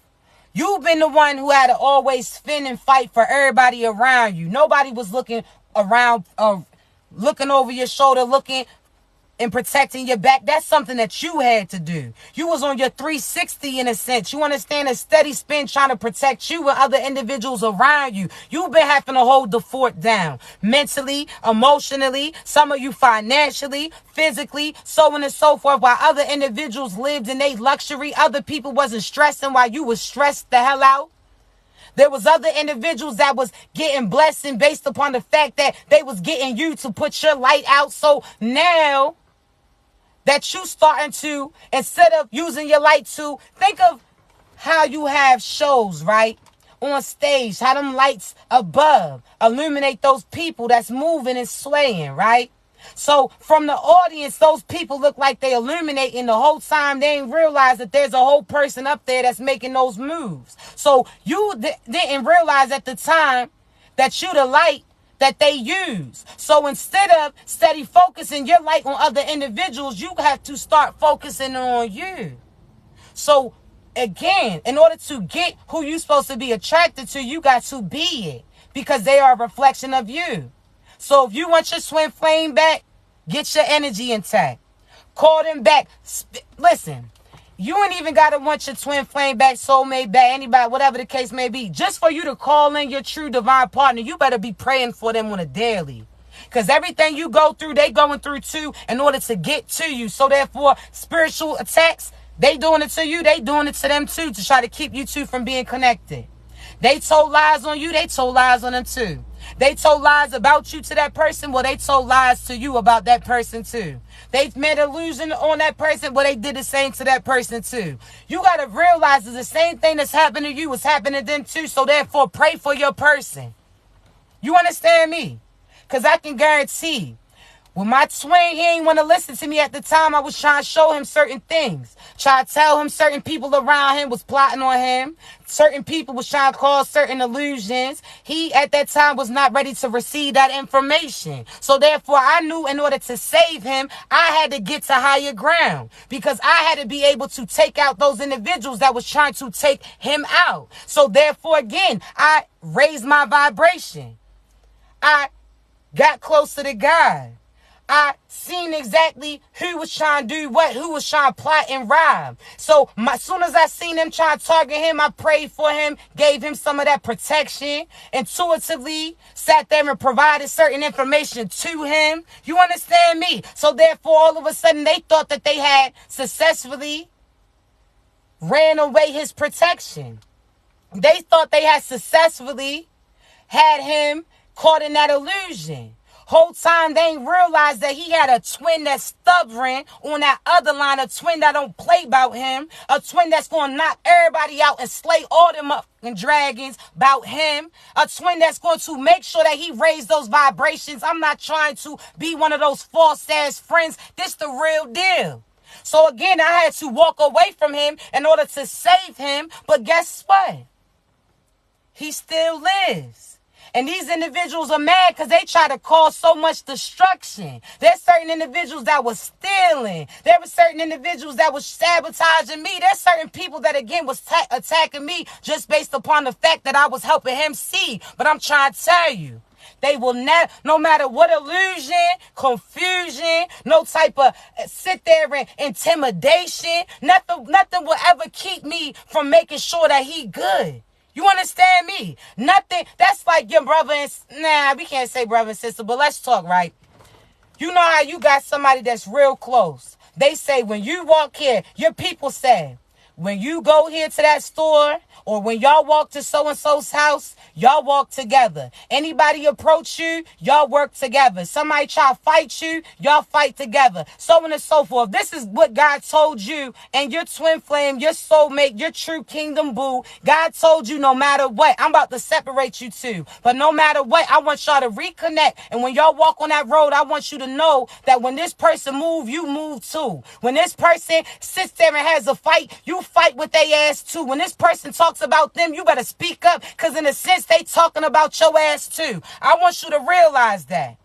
You've been the one who had to always spin and fight for everybody around you. Nobody was looking around, looking over your shoulder, looking and protecting your back. That's something that you had to do. You was on your 360 in a sense. You understand, a steady spin trying to protect you and other individuals around you. You've been having to hold the fort down mentally, emotionally, some of you financially, physically, so on and so forth. While other individuals lived in their luxury, other people wasn't stressing while you was stressed the hell out. There was other individuals that was getting blessing based upon the fact that they was getting you to put your light out. So now that you starting to, instead of using your light to, think of how you have shows, right? On stage, how them lights above illuminate those people that's moving and swaying, right? So from the audience, those people look like they illuminating the whole time. They ain't realize that there's a whole person up there that's making those moves. So you didn't realize at the time that you the light that they use. So instead of steady focusing your light on other individuals, you have to start focusing on you. So again, in order to get who you're supposed to be attracted to, you got to be it, because they are a reflection of you. So if you want your twin flame back, get your energy intact. Call them back. Listen, you ain't even got to want your twin flame back, soulmate back, anybody, whatever the case may be. Just for you to call in your true divine partner, you better be praying for them on a daily. Because everything you go through, they going through too in order to get to you. So therefore, spiritual attacks, they doing it to you, they doing it to them too, to try to keep you two from being connected. They told lies on you, they told lies on them too. They told lies about you to that person, well, they told lies to you about that person too. They made an illusion on that person, well, they did the same to that person too. You got to realize that the same thing that's happening to you is happening to them too, so therefore pray for your person. You understand me? Because I can guarantee, when my twin, he ain't want to listen to me at the time, I was trying to show him certain things. Try to tell him certain people around him was plotting on him. Certain people was trying to cause certain illusions. He, at that time, was not ready to receive that information. So, therefore, I knew in order to save him, I had to get to higher ground. Because I had to be able to take out those individuals that was trying to take him out. So, therefore, again, I raised my vibration. I got closer to God. I seen exactly who was trying to do what, who was trying to plot and rob. So as soon as I seen him trying to target him, I prayed for him, gave him some of that protection, intuitively sat there and provided certain information to him. You understand me? So therefore, all of a sudden, they thought that they had successfully ran away his protection. They thought they had successfully had him caught in that illusion. Whole time they ain't realized that he had a twin that's stubborn on that other line, a twin that don't play about him, a twin that's going to knock everybody out and slay all them up and dragons about him, a twin that's going to make sure that he raised those vibrations. I'm not trying to be one of those false ass friends. This the real deal. So again, I had to walk away from him in order to save him. But guess what? He still lives. And these individuals are mad because they try to cause so much destruction. There's certain individuals that was stealing. There were certain individuals that was sabotaging me. There's certain people that, again, was attacking me just based upon the fact that I was helping him see. But I'm trying to tell you, they will never, no matter what illusion, confusion, no type of sit there and intimidation, nothing will ever keep me from making sure that he good. You understand me? Nothing. That's like your brother and... Nah, we can't say brother and sister, but let's talk, right? You know how you got somebody that's real close. They say when you walk here, your people say, when you go here to that store or when y'all walk to so-and-so's house, y'all walk together. Anybody approach you, y'all work together. Somebody try to fight you, y'all fight together. So on and so forth. This is what God told you and your twin flame, your soulmate, your true kingdom boo. God told you no matter what, I'm about to separate you two. But no matter what, I want y'all to reconnect. And when y'all walk on that road, I want you to know that when this person move, you move too. When this person sits there and has a fight, you fight with their ass too. When this person talks about them, you better speak up, because in a sense, they talking about your ass too. I want you to realize that.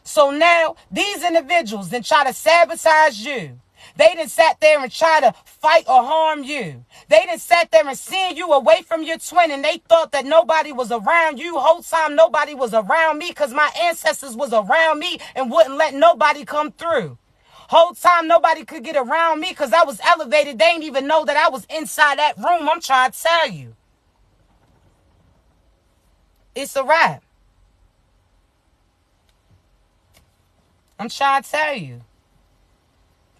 So now, these individuals then try to sabotage you. They done sat there and try to fight or harm you. They done sat there and seen you away from your twin, and they thought that nobody was around you. Whole time nobody was around me, because my ancestors was around me and wouldn't let nobody come through. Whole time nobody could get around me because I was elevated. They didn't even know that I was inside that room. I'm trying to tell you. It's a wrap. I'm trying to tell you.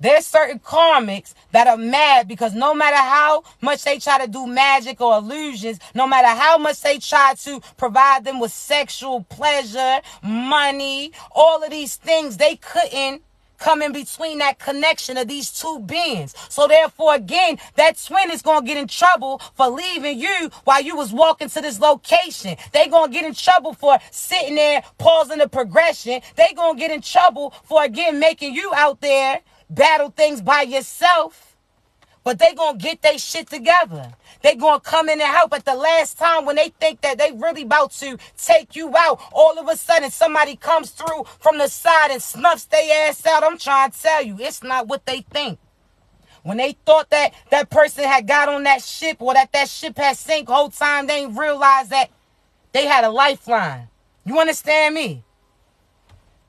There's certain karmics that are mad because no matter how much they try to do magic or illusions, no matter how much they try to provide them with sexual pleasure, money, all of these things, they couldn't come in between that connection of these two beings. So therefore, again, that twin is going to get in trouble for leaving you while you was walking to this location. They going to get in trouble for sitting there, pausing the progression. They going to get in trouble for, again, making you out there battle things by yourself. But they going to get their shit together. They going to come in and help at the last time when they think that they really about to take you out. All of a sudden, somebody comes through from the side and snuffs their ass out. I'm trying to tell you, it's not what they think. When they thought that that person had got on that ship or that ship had sank, whole time they didn't realize that they had a lifeline. You understand me?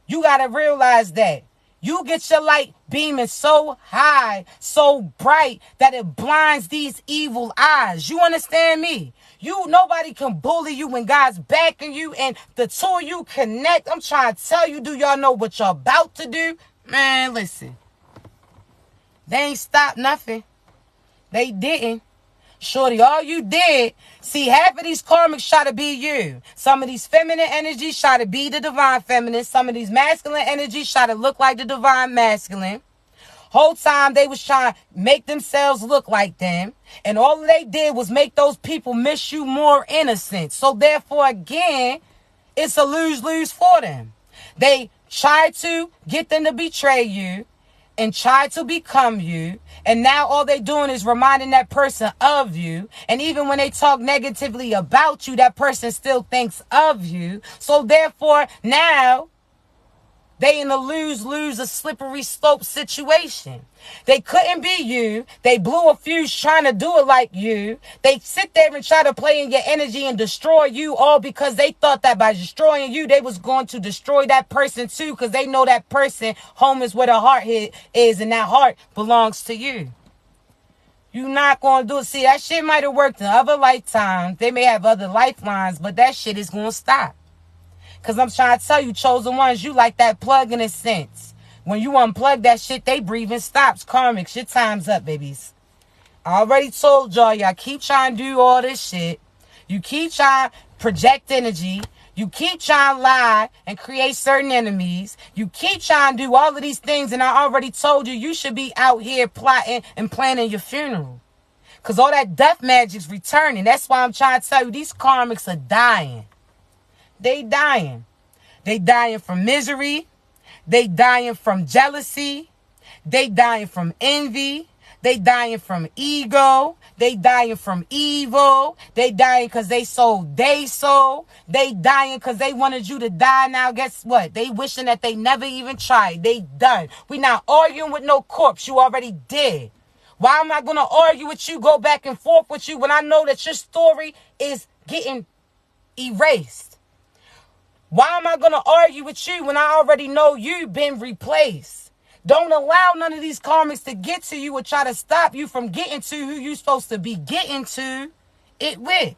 You got to realize that. You get your light beaming so high, so bright, that it blinds these evil eyes. You understand me? Nobody can bully you when God's backing you and the two of you connect. I'm trying to tell you, do y'all know what y'all about to do? Man, listen. They ain't stopped nothing. They didn't. Shorty, all you did, see, half of these karmics try to be you. Some of these feminine energies try to be the divine feminine. Some of these masculine energies try to look like the divine masculine. Whole time they was trying to make themselves look like them. And all they did was make those people miss you more innocent. So therefore, again, it's a lose-lose for them. They try to get them to betray you and try to become you. And now all they doing is reminding that person of you. And even when they talk negatively about you, that person still thinks of you. So therefore, now they in a lose-lose, a slippery slope situation. They couldn't be you. They blew a fuse trying to do it like you. They sit there and try to play in your energy and destroy you, all because they thought that by destroying you, they was going to destroy that person too, because they know that person home is where the heart is, and that heart belongs to you. You not going to do it. See, that shit might have worked in other lifetimes. They may have other lifelines, but that shit is going to stop. Because I'm trying to tell you, chosen ones, you like that plug in a sense. When you unplug that shit, they breathing stops. Karmics, your time's up, babies. I already told y'all keep trying to do all this shit. You keep trying to project energy. You keep trying to lie and create certain enemies. You keep trying to do all of these things, and I already told you should be out here plotting and planning your funeral. Because all that death magic's returning. That's why I'm trying to tell you, these karmics are dying. They dying. They dying from misery. They dying from jealousy. They dying from envy. They dying from ego. They dying from evil. They dying because they sold they soul. They dying because they wanted you to die. Now guess what? They wishing that they never even tried. They done. We not arguing with no corpse. You already did. Why am I going to argue with you, go back and forth with you when I know that your story is getting erased? Why am I going to argue with you when I already know you've been replaced? Don't allow none of these karmics to get to you or try to stop you from getting to who you're supposed to be getting to it with.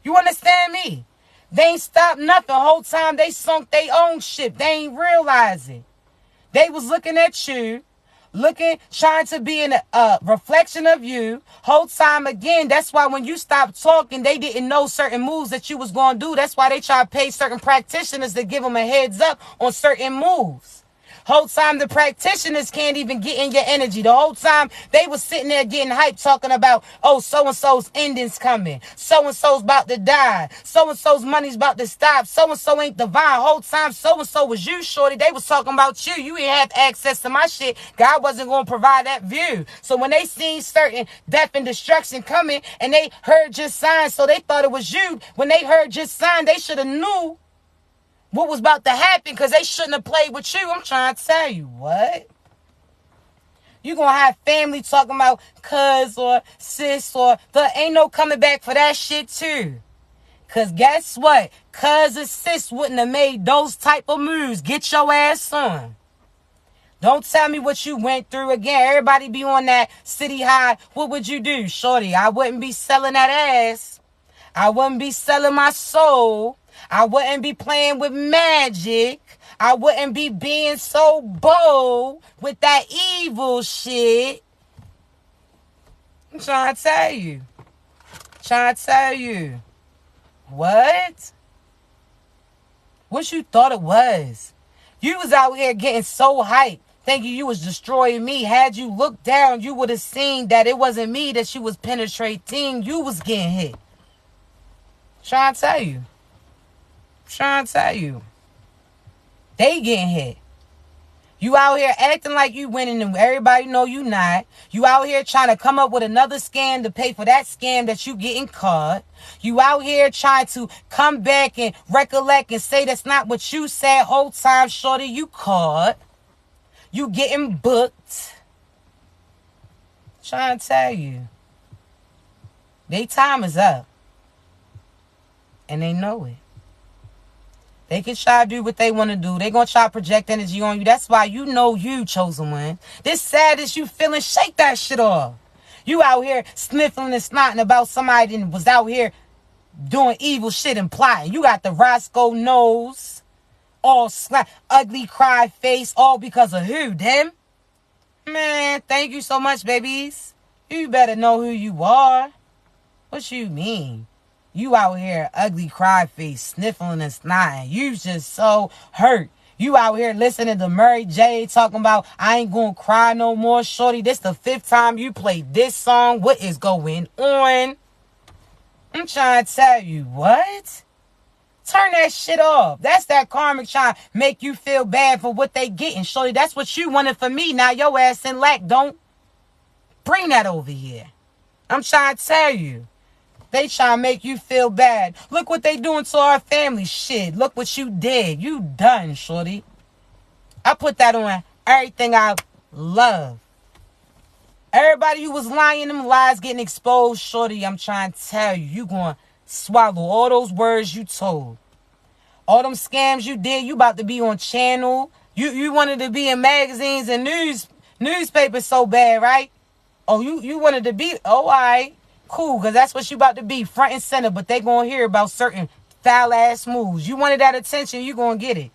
You understand me? They ain't stopped nothing. The whole time they sunk their own ship. They ain't realizing. They was looking at you, trying to be in a reflection of you. Whole time again, that's why when you stopped talking, they didn't know certain moves that you was going to do. That's why they try to pay certain practitioners to give them a heads up on certain moves. Whole time the practitioners can't even get in your energy. The whole time they was sitting there getting hyped talking about, oh, so-and-so's ending's coming. So-and-so's about to die. So-and-so's money's about to stop. So-and-so ain't divine. Whole time so-and-so was you, shorty. They was talking about you. You ain't have access to my shit. God wasn't going to provide that view. So when they seen certain death and destruction coming and they heard your sign, so they thought it was you. When they heard your sign, they should have knew what was about to happen, because they shouldn't have played with you. I'm trying to tell you, what? You going to have family talking about cuz or sis or the ain't no coming back for that shit too. Because guess what? Cuz or sis wouldn't have made those type of moves. Get your ass on. Don't tell me what you went through again. Everybody be on that city high. What would you do, shorty? I wouldn't be selling that ass. I wouldn't be selling my soul. I wouldn't be playing with magic. I wouldn't be being so bold with that evil shit. I'm trying to tell you. What? What you thought it was? You was out here getting so hyped, thinking you was destroying me. Had you looked down, you would have seen that it wasn't me that you was penetrating. You was getting hit. Trying to tell you. They getting hit. You out here acting like you winning and everybody know you not. You out here trying to come up with another scam to pay for that scam that you getting caught. You out here trying to come back and recollect and say that's not what you said whole time, shorty. You caught. You getting booked. Trying to tell you. Their time is up. And they know it. They can try to do what they want to do. They going to try to project energy on you. That's why you know you, chosen one. This sadness you feeling, shake that shit off. You out here sniffling and snotting about somebody that was out here doing evil shit and plotting. You got the Roscoe nose, all ugly cry face, all because of who? Them? Man, thank you so much, babies. You better know who you are. What you mean? You out here ugly cry face, sniffling and snotting. You just so hurt. You out here listening to Mary J talking about, I ain't gonna cry no more, shorty. This the 5th time you played this song. What is going on? I'm trying to tell you, what? Turn that shit off. That's that karmic trying to make you feel bad for what they getting, shorty. That's what you wanted for me. Now your ass in lack. Don't bring that over here. I'm trying to tell you. They trying to make you feel bad. Look what they doing to our family. Shit, look what you did. You done, shorty. I put that on everything I love. Everybody who was lying, them lies getting exposed, shorty. I'm trying to tell you, you going to swallow all those words you told. All them scams you did, you about to be on channel. You wanted to be in magazines and newspapers so bad, right? Oh, you wanted to be, oh, all right. Cool, because that's what you about to be, front and center. But they going to hear about certain foul-ass moves. You wanted that attention, you going to get it.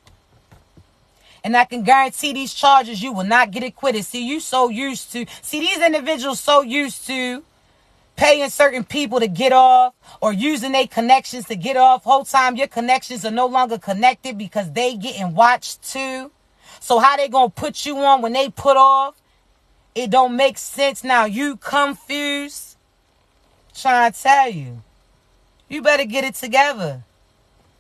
And I can guarantee these charges, you will not get acquitted. See, you so used to, these individuals so used to paying certain people to get off or using their connections to get off. Whole time your connections are no longer connected because they getting watched too. So how they going to put you on when they put off? It don't make sense. Now you confused. Trying to tell you. You better get it together.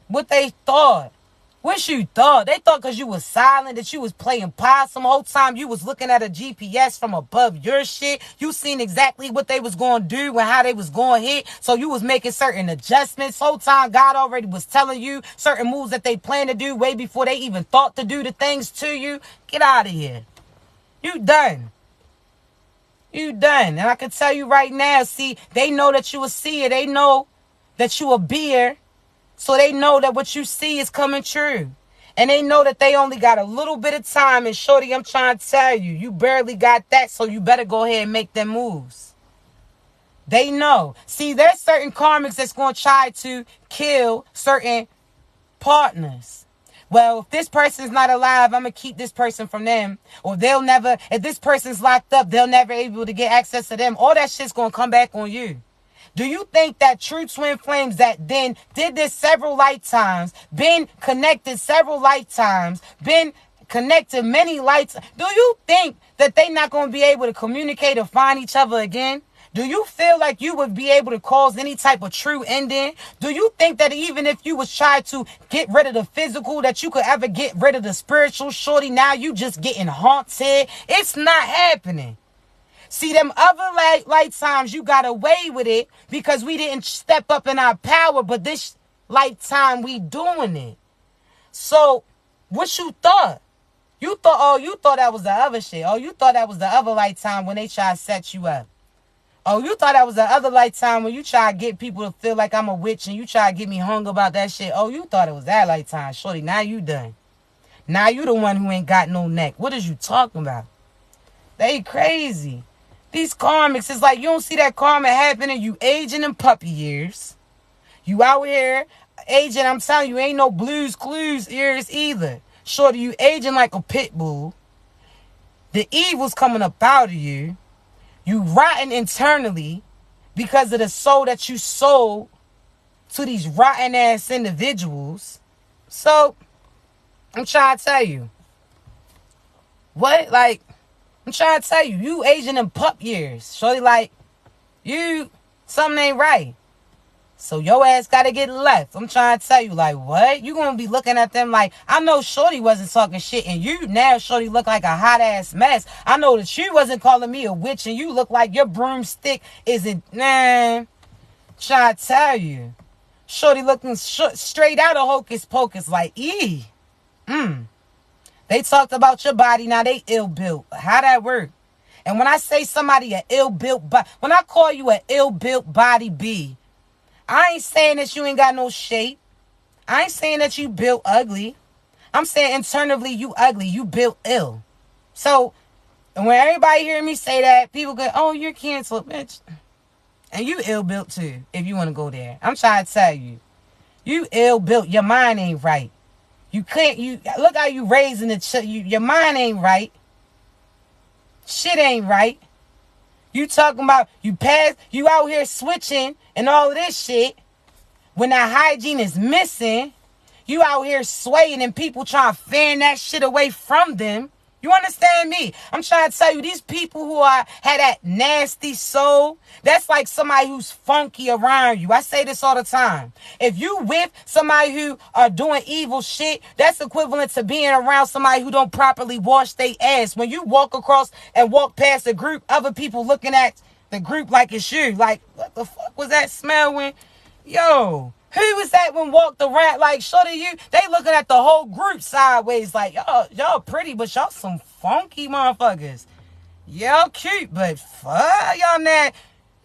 What they thought. What you thought? They thought because you was silent that you was playing possum. Whole time you was looking at a GPS from above your shit. You seen exactly what they was going to do and how they was going to hit. So you was making certain adjustments. Whole time God already was telling you certain moves that they plan to do way before they even thought to do the things to you. Get out of here. You done. You done. And I can tell you right now, see, they know that you a seer. They know that you a beer. So they know that what you see is coming true. And they know that they only got a little bit of time. And shorty, I'm trying to tell you, you barely got that. So you better go ahead and make them moves. They know. See, there's certain karmics that's going to try to kill certain partners. Well, if this person's not alive, I'm going to keep this person from them. Or they'll never, if this person's locked up, they'll never be able to get access to them. All that shit's going to come back on you. Do you think that true twin flames that then did this several lifetimes, been connected several lifetimes, been connected many lifetimes, do you think that they not going to be able to communicate or find each other again? Do you feel like you would be able to cause any type of true ending? Do you think that even if you was trying to get rid of the physical, that you could ever get rid of the spiritual, shorty? Now you just getting haunted. It's not happening. See, them other lifetimes, you got away with it because we didn't step up in our power. But this lifetime, we doing it. So, what you thought? You thought that was the other shit. Oh, you thought that was the other lifetime when they try to set you up. Oh, you thought that was the other lifetime when you try to get people to feel like I'm a witch and you try to get me hung about that shit. Oh, you thought it was that lifetime. Shorty, now you done. Now you the one who ain't got no neck. What is you talking about? They crazy. These karmics, it's like you don't see that karma happening. You aging in puppy years. You out here aging, I'm telling you, ain't no Blues Clues ears either. Shorty, you aging like a pit bull. The evil's coming up out of you. You rotten internally because of the soul that you sold to these rotten ass individuals. So, I'm trying to tell you. What? Like, I'm trying to tell you. You aging in pup years. Shorty, like, something ain't right. So your ass got to get left. I'm trying to tell you, like, what? You going to be looking at them like, I know Shorty wasn't talking shit, and you now, Shorty, look like a hot-ass mess. I know that you wasn't calling me a witch, and you look like your broomstick isn't, trying to tell you. Shorty looking straight out of Hocus Pocus, like, They talked about your body, now they ill-built. How that work? And when I say somebody a ill-built body, when I call you an ill-built body B, I ain't saying that you ain't got no shape. I ain't saying that you built ugly. I'm saying internally you ugly. You built ill. So when everybody hear me say that, people go, oh, you're canceled, bitch. And you ill built too, if you want to go there. I'm trying to tell you. You ill built. Your mind ain't right. You can't, look how you raising your mind ain't right. Shit ain't right. You talking about, you out here switching and all of this shit. When that hygiene is missing, you out here swaying and people trying to fan that shit away from them. You understand me? I'm trying to tell you, these people who had that nasty soul, that's like somebody who's funky around you. I say this all the time. If you with somebody who are doing evil shit, that's equivalent to being around somebody who don't properly wash their ass. When you walk across and walk past a group, other people looking at the group like it's you. Like, what the fuck was that smell when, yo... Who was that when walked around like shorty you? They looking at the whole group sideways like, y'all pretty, but y'all some funky motherfuckers. Y'all cute, but fuck y'all not.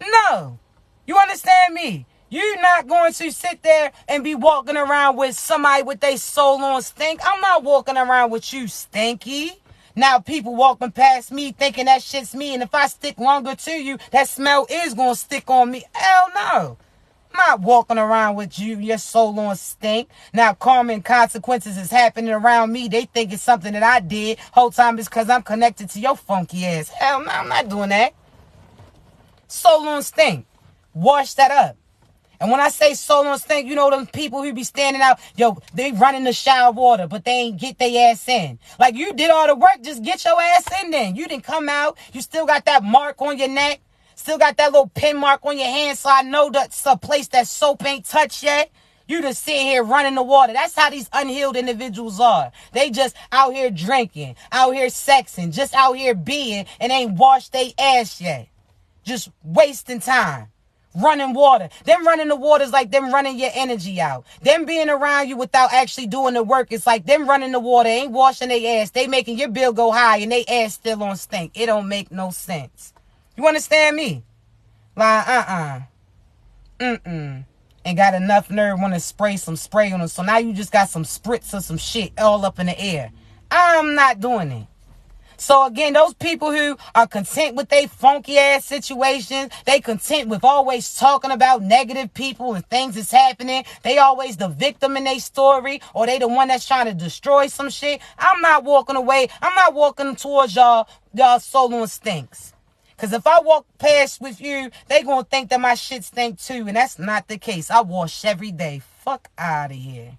No. You understand me? You're not going to sit there and be walking around with somebody with their soul on stink. I'm not walking around with you stinky. Now people walking past me thinking that shit's me, and if I stick longer to you, that smell is going to stick on me. Hell no. I'm not walking around with you, your soul on stink. Now karma and consequences is happening around me. They think it's something that I did. Whole time it's because I'm connected to your funky ass. Hell no, I'm not doing that. Soul on stink. Wash that up. And when I say soul on stink, you know them people who be standing out, yo, they running the shower water, but they ain't get their ass in. Like, you did all the work, just get your ass in then. You didn't come out. You still got that mark on your neck. Still got that little pin mark on your hand, so I know that's a place that soap ain't touched yet. You just sitting here running the water. That's how these unhealed individuals are. They just out here drinking, out here sexing, just out here being, and ain't washed their ass yet. Just wasting time. Running water. Them running the water is like them running your energy out. Them being around you without actually doing the work. It's like them running the water, ain't washing their ass. They making your bill go high and they ass still on stink. It don't make no sense. You understand me? Like, ain't got enough nerve want to spray some spray on them. So now you just got some spritz or some shit all up in the air. I'm not doing it. So again, those people who are content with their funky ass situations, they content with always talking about negative people and things that's happening. They always the victim in their story, or they the one that's trying to destroy some shit. I'm not walking away. I'm not walking towards y'all soul on stinks. Because if I walk past with you, they going to think that my shit stink too. And that's not the case. I wash every day. Fuck out of here.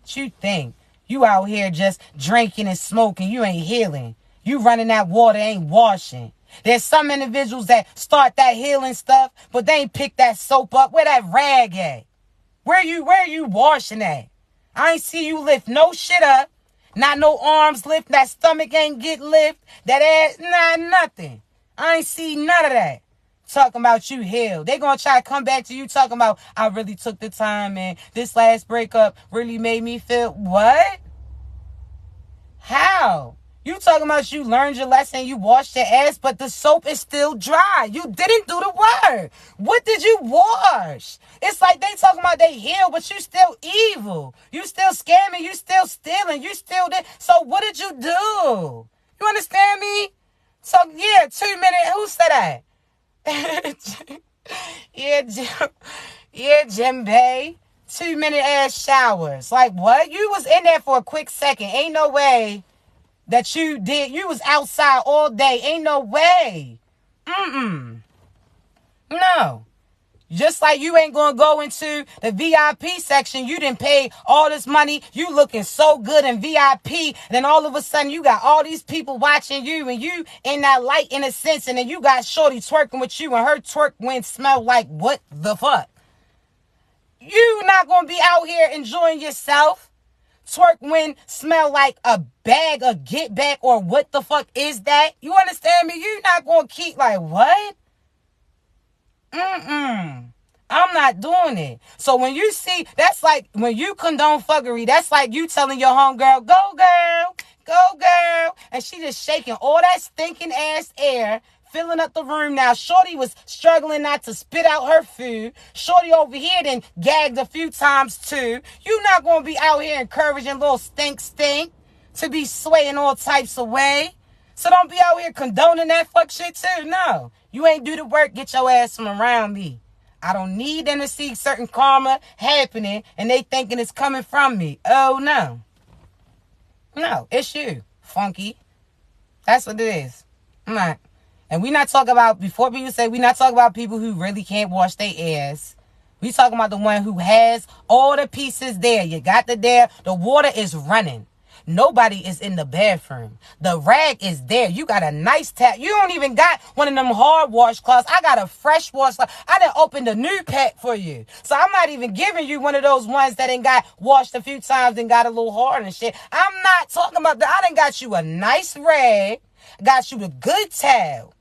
What you think? You out here just drinking and smoking. You ain't healing. You running that water, ain't washing. There's some individuals that start that healing stuff, but they ain't pick that soap up. Where that rag at? Where you washing at? I ain't see you lift no shit up. Not no arms lift. That stomach ain't get lift. That ass, nah, nothing. I ain't see none of that. Talking about you healed. They gonna try to come back to you talking about, I really took the time, man. This last breakup really made me feel, what? How? You talking about you learned your lesson, you washed your ass, but the soap is still dry. You didn't do the work. What did you wash? It's like they talking about they healed, but you still evil. You still scamming, you still stealing, you still did. So what did you do? You understand me? So, yeah, 2 minutes. Who said that? yeah, Jim Bay. 2 minute ass showers. Like, what? You was in there for a quick second. Ain't no way that you did. You was outside all day. Ain't no way. No. Just like you ain't going to go into the VIP section. You didn't pay all this money. You looking so good in VIP. Then all of a sudden you got all these people watching you. And you in that light in a sense. And then you got shorty twerking with you. And her twerk wind smell like what the fuck? You not going to be out here enjoying yourself. Twerk wind smell like a bag of get back. Or what the fuck is that? You understand me? You not going to keep like what? I'm not doing it. So when you see, that's like when you condone fuckery, that's like you telling your homegirl, go girl, and she just shaking all that stinking ass air, filling up the room now. Shorty was struggling not to spit out her food. Shorty over here then gagged a few times too. You not going to be out here encouraging little stink to be swaying all types of way. So don't be out here condoning that fuck shit too. No. You ain't do the work. Get your ass from around me. I don't need them to see certain karma happening and they thinking it's coming from me. Oh, no. No, it's you, funky. That's what it is. I'm not. And we not talking about, before people say, we not talking about people who really can't wash their ass. We talking about the one who has all the pieces there. You got the water is running. Nobody is in the bathroom. The rag is there. You got a nice tap. You don't even got one of them hard wash cloths. I got a fresh wash cloth. I done opened a new pack for you. So I'm not even giving you one of those ones that ain't got washed a few times and got a little hard and shit. I'm not talking about that. I done got you a nice rag. Got you the good towel.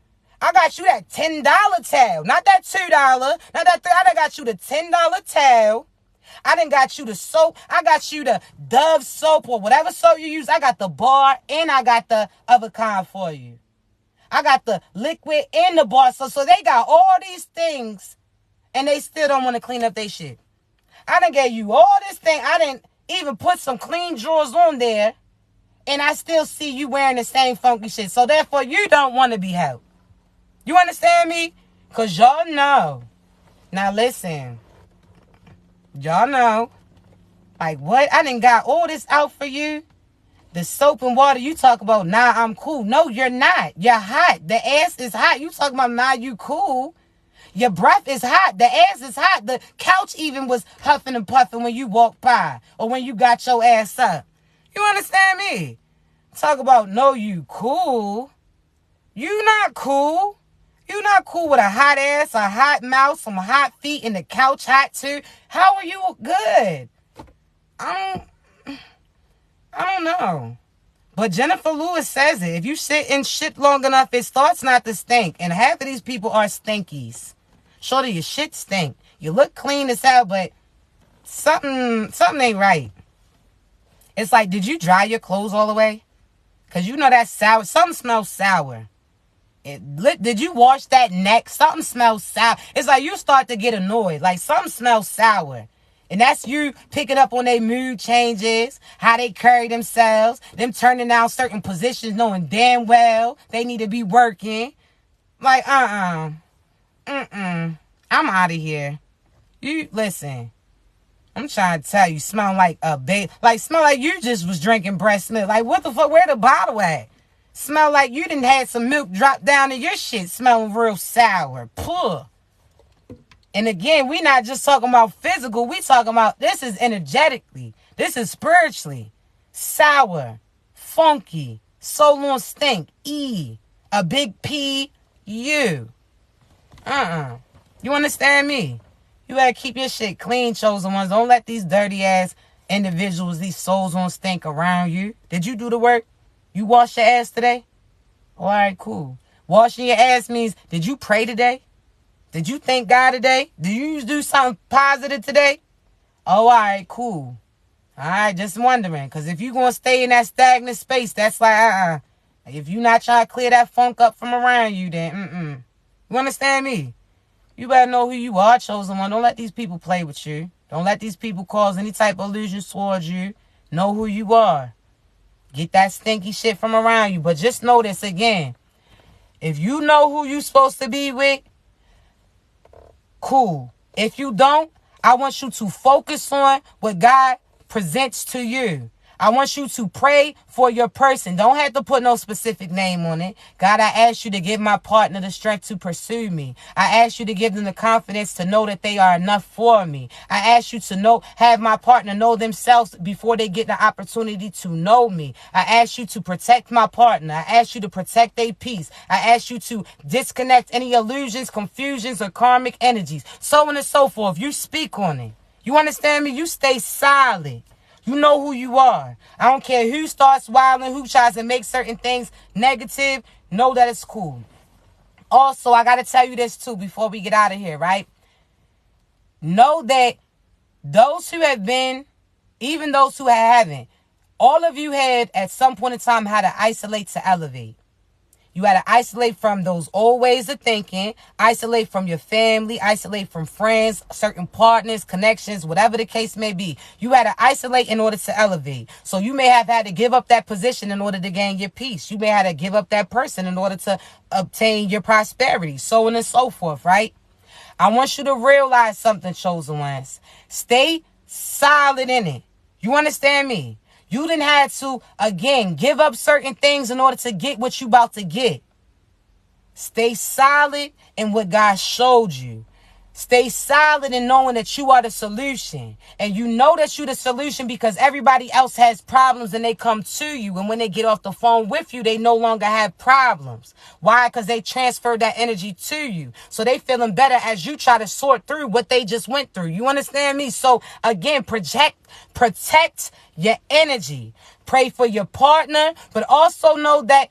I got you that $10 towel. Not that $2. Not that $3. I done got you the $10 towel. I done got you the soap. I got you the Dove soap or whatever soap you use. I got the bar and I got the other kind for you. I got the liquid and the bar. So they got all these things and they still don't want to clean up their shit. I done gave you all this thing. I didn't even put some clean drawers on there and I still see you wearing the same funky shit. So therefore you don't want to be helped. You understand me? Because y'all know. Now listen. Y'all know. Like what? I done got all this out for you. The soap and water you talk about, nah, I'm cool. No, you're not. You're hot. The ass is hot. You talking about, nah, you cool. Your breath is hot. The ass is hot. The couch even was huffing and puffing when you walked by or when you got your ass up. You understand me? Talk about, no, you cool. You not cool. You not cool with a hot ass, a hot mouth, some hot feet, and the couch hot too. How are you good? I don't know. But Jennifer Lewis says it. If you sit in shit long enough, it starts not to stink. And half of these people are stinkies. Shorty, your shit stink. You look clean as hell, but something ain't right. It's like, did you dry your clothes all the way? Because you know that's sour. Something smells sour. Did you wash that neck? Something smells sour. It's like you start to get annoyed. Like something smells sour. And that's you picking up on their mood changes, how they carry themselves, them turning down certain positions knowing damn well they need to be working. Like, I'm out of here. You, listen. I'm trying to tell you, smell like a baby. Like, smell like you just was drinking breast milk. Like, what the fuck? Where the bottle at? Smell like you done had some milk drop down in your shit smelling real sour. Puh. And again, we not just talking about physical. We talking about this is energetically. This is spiritually. Sour. Funky. So long stink. E. A big P. U. You understand me? You gotta keep your shit clean, chosen ones. Don't let these dirty ass individuals, these souls on stink around you. Did you do the work? You wash your ass today? All right, cool. Washing your ass means, did you pray today? Did you thank God today? Did you do something positive today? Oh, all right, cool. All right, just wondering. Because if you're going to stay in that stagnant space, that's like, If you're not trying to clear that funk up from around you, then, You understand me? You better know who you are, chosen one. Don't let these people play with you. Don't let these people cause any type of illusions towards you. Know who you are. Get that stinky shit from around you. But just know this again. If you know who you supposed to be with, cool. If you don't, I want you to focus on what God presents to you. I want you to pray for your person. Don't have to put no specific name on it. God, I ask you to give my partner the strength to pursue me. I ask you to give them the confidence to know that they are enough for me. I ask you to have my partner know themselves before they get the opportunity to know me. I ask you to protect my partner. I ask you to protect their peace. I ask you to disconnect any illusions, confusions, or karmic energies. So on and so forth. You speak on it. You understand me? You stay silent. You know who you are. I don't care who starts wilding, who tries to make certain things negative. Know that it's cool. Also, I got to tell you this too before we get out of here, right? Know that those who have been, even those who haven't, all of you had at some point in time had to isolate to elevate. You got to isolate from those old ways of thinking, isolate from your family, isolate from friends, certain partners, connections, whatever the case may be. You got to isolate in order to elevate. So you may have had to give up that position in order to gain your peace. You may have to give up that person in order to obtain your prosperity, so on and so forth, right? I want you to realize something, chosen ones. Stay solid in it. You understand me? You didn't have to, again, give up certain things in order to get what you about to get. Stay solid in what God showed you. Stay solid in knowing that you are the solution. And you know that you're the solution because everybody else has problems and they come to you. And when they get off the phone with you, they no longer have problems. Why? Because they transferred that energy to you. So they feeling better as you try to sort through what they just went through. You understand me? So again, protect your energy. Pray for your partner, but also know that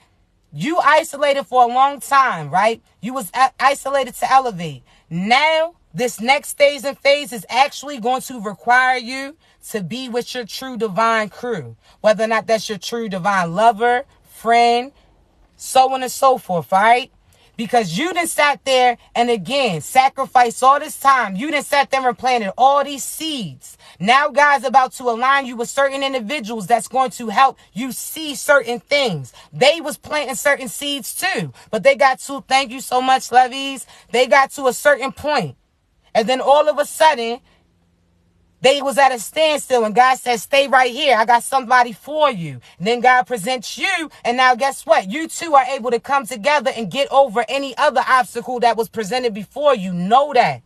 you isolated for a long time, right? You was isolated to elevate. Now, this next stage and phase is actually going to require you to be with your true divine crew. Whether or not that's your true divine lover, friend, so on and so forth, right? Because you done sat there and again, sacrificed all this time. You done sat there and planted all these seeds. Now God's about to align you with certain individuals that's going to help you see certain things. They was planting certain seeds too, but they got to, thank you so much, Levies. They got to a certain point. And then all of a sudden, they was at a standstill and God said, stay right here. I got somebody for you. And then God presents you. And now guess what? You two are able to come together and get over any other obstacle that was presented before you. Know that.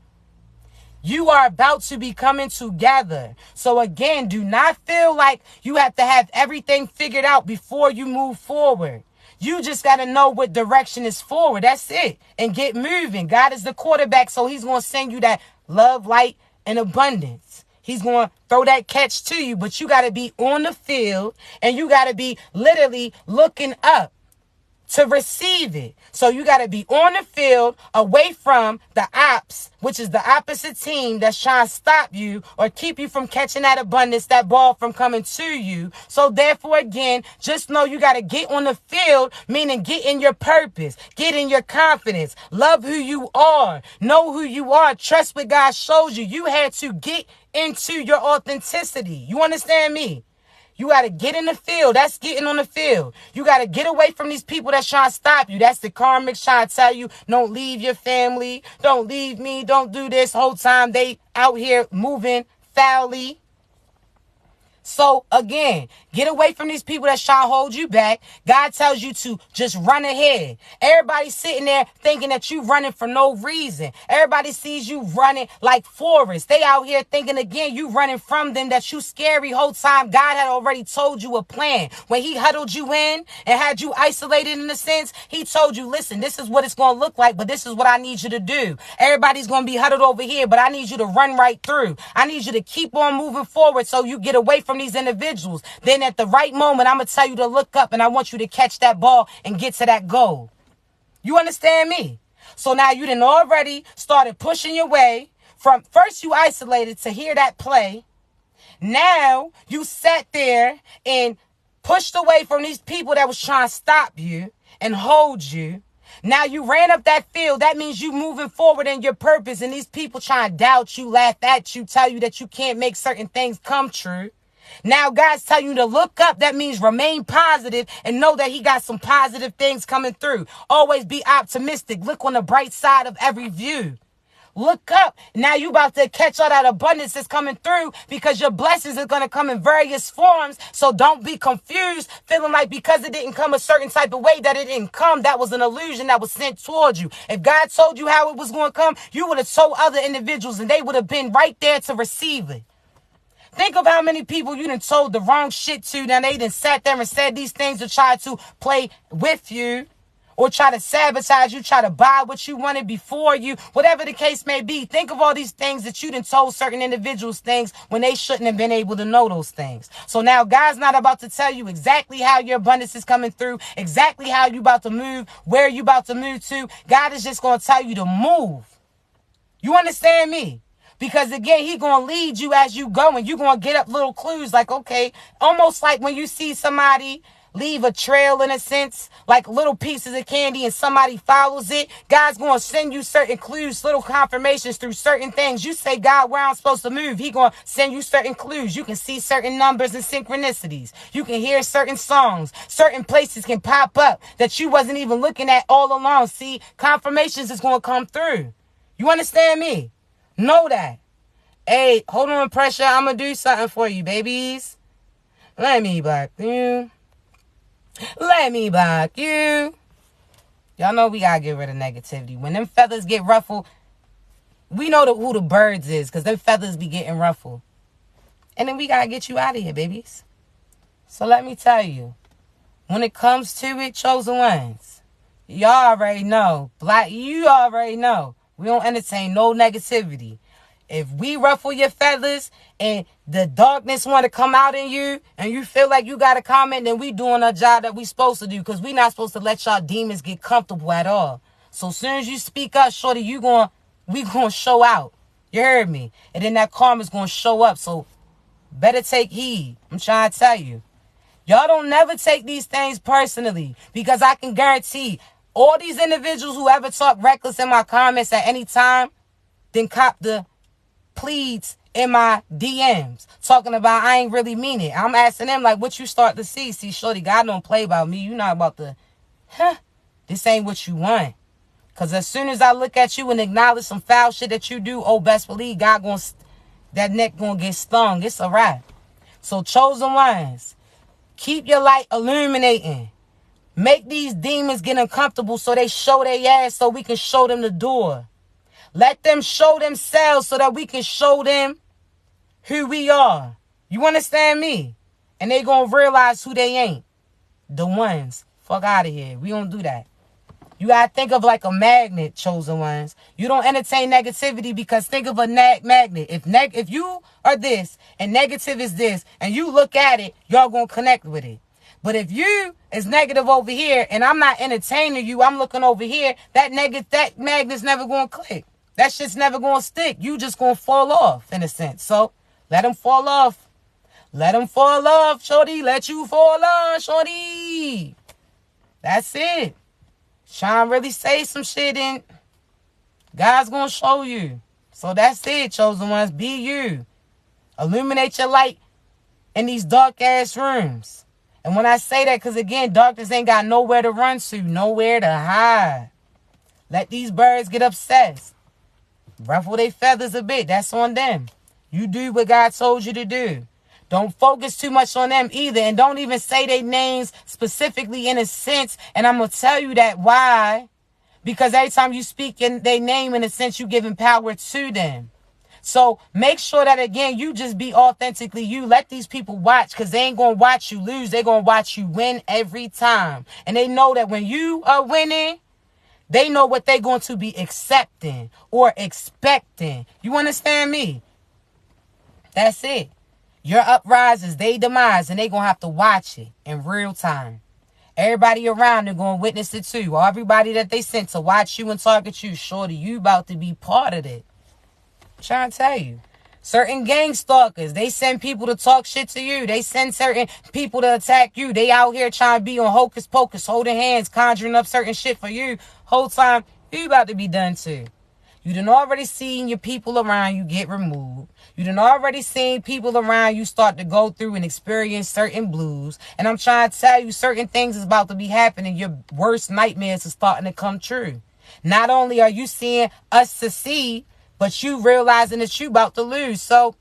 You are about to be coming together. So again, do not feel like you have to have everything figured out before you move forward. You just got to know what direction is forward. That's it. And get moving. God is the quarterback. So he's going to send you that love, light, and abundance. He's going to throw that catch to you, but you got to be on the field and you got to be literally looking up to receive it. So you got to be on the field away from the ops, which is the opposite team that's trying to stop you or keep you from catching that abundance, that ball from coming to you. So therefore, again, just know you got to get on the field, meaning get in your purpose, get in your confidence, love who you are, know who you are, trust what God shows you. You had to get into your authenticity. You understand me? You got to get in the field. That's getting on the field. You got to get away from these people that's trying to stop you. That's the karmic trying to tell you, don't leave your family. Don't leave me. Don't do this. Whole time they out here moving foully. So again, get away from these people that try to hold you back. God tells you to just run ahead. Everybody's sitting there thinking that you running for no reason. Everybody sees you running like Forrest. They out here thinking again, you running from them, that you scary whole time. God had already told you a plan. When he huddled you in and had you isolated in a sense, he told you, listen, this is what it's going to look like, but this is what I need you to do. Everybody's going to be huddled over here, but I need you to run right through. I need you to keep on moving forward so you get away from these individuals. Then at the right moment, I'm going to tell you to look up and I want you to catch that ball and get to that goal. You understand me? So now you done already started pushing your way from first you isolated to hear that play. Now you sat there and pushed away from these people that was trying to stop you and hold you. Now you ran up that field. That means you moving forward in your purpose, and these people trying to doubt you, laugh at you, tell you that you can't make certain things come true. Now God's telling you to look up. That means remain positive and know that he got some positive things coming through. Always be optimistic. Look on the bright side of every view. Look up. Now you about to catch all that abundance that's coming through, because your blessings are going to come in various forms. So don't be confused, feeling like because it didn't come a certain type of way that it didn't come. That was an illusion that was sent towards you. If God told you how it was going to come, you would have told other individuals and they would have been right there to receive it. Think of how many people you done told the wrong shit to. Now they done sat there and said these things to try to play with you or try to sabotage you, try to buy what you wanted before you, whatever the case may be. Think of all these things that you done told certain individuals things when they shouldn't have been able to know those things. So now God's not about to tell you exactly how your abundance is coming through, exactly how you about to move, where you about to move to. God is just going to tell you to move. You understand me? Because again, he going to lead you as you go, and you're going to get up little clues like, okay, almost like when you see somebody leave a trail in a sense, like little pieces of candy, and somebody follows it, God's going to send you certain clues, little confirmations through certain things. You say, God, where I'm supposed to move, He going to send you certain clues. You can see certain numbers and synchronicities. You can hear certain songs. Certain places can pop up that you wasn't even looking at all along. See, confirmations is going to come through. You understand me? Know that. Hey, hold on, pressure. I'm going to do something for you, babies. Let me block you. Let me block you. Y'all know we got to get rid of negativity. When them feathers get ruffled, we know who the birds is, because them feathers be getting ruffled. And then we got to get you out of here, babies. So let me tell you, when it comes to it, chosen ones, y'all already know. Black, you already know. We don't entertain no negativity. If we ruffle your feathers and the darkness want to come out in you and you feel like you got a comment, then we doing our job that we supposed to do, because we not supposed to let y'all demons get comfortable at all. So as soon as you speak up, shorty, we going to show out. You heard me? And then that karma's going to show up. So better take heed. I'm trying to tell you. Y'all don't never take these things personally, because I can guarantee all these individuals who ever talk reckless in my comments at any time, then cop the pleads in my DMs talking about I ain't really mean it. I'm asking them, like, what you start to see? See, shorty, God don't play about me. You not about to, this ain't what you want. Because as soon as I look at you and acknowledge some foul shit that you do, oh, best believe God that neck gonna get stung. It's a wrap. So chosen ones, keep your light illuminating. Make these demons get uncomfortable so they show their ass so we can show them the door. Let them show themselves so that we can show them who we are. You understand me? And they gonna realize who they ain't. The ones. Fuck out of here. We don't do that. You gotta think of like a magnet, chosen ones. You don't entertain negativity, because think of a magnet. If you are this and negative is this and you look at it, y'all gonna connect with it. But if you is negative over here and I'm not entertaining you, I'm looking over here, that magnet's never gonna click. That shit's never going to stick. You just going to fall off, in a sense. So, let them fall off. Let them fall off, shorty. Let you fall off, shorty. That's it. Trying to really say some shit, and God's going to show you. So, that's it, chosen ones. Be you. Illuminate your light in these dark-ass rooms. And when I say that, because, again, darkness ain't got nowhere to run to, nowhere to hide. Let these birds get obsessed. Ruffle their feathers a bit. That's on them. You do what God told you to do. Don't focus too much on them either. And don't even say their names specifically, in a sense. And I'm going to tell you that. Why? Because every time you speak in their name, in a sense, you're giving power to them. So make sure that, again, you just be authentically you. Let these people watch, because they ain't going to watch you lose. They're going to watch you win every time. And they know that when you are winning, they know what they're going to be accepting or expecting. You understand me? That's it. Your uprise is their demise, and they're going to have to watch it in real time. Everybody around, they're going to witness it too. Or everybody that they sent to watch you and target you, shorty, you about to be part of it. I'm trying to tell you. Certain gang stalkers, they send people to talk shit to you. They send certain people to attack you. They out here trying to be on hocus pocus, holding hands, conjuring up certain shit for you. Whole time, you about to be done too. You done already seen your people around you get removed. You done already seen people around you start to go through and experience certain blues. And I'm trying to tell you, certain things is about to be happening. Your worst nightmares are starting to come true. Not only are you seeing us succeed, but you realizing that you about to lose. So,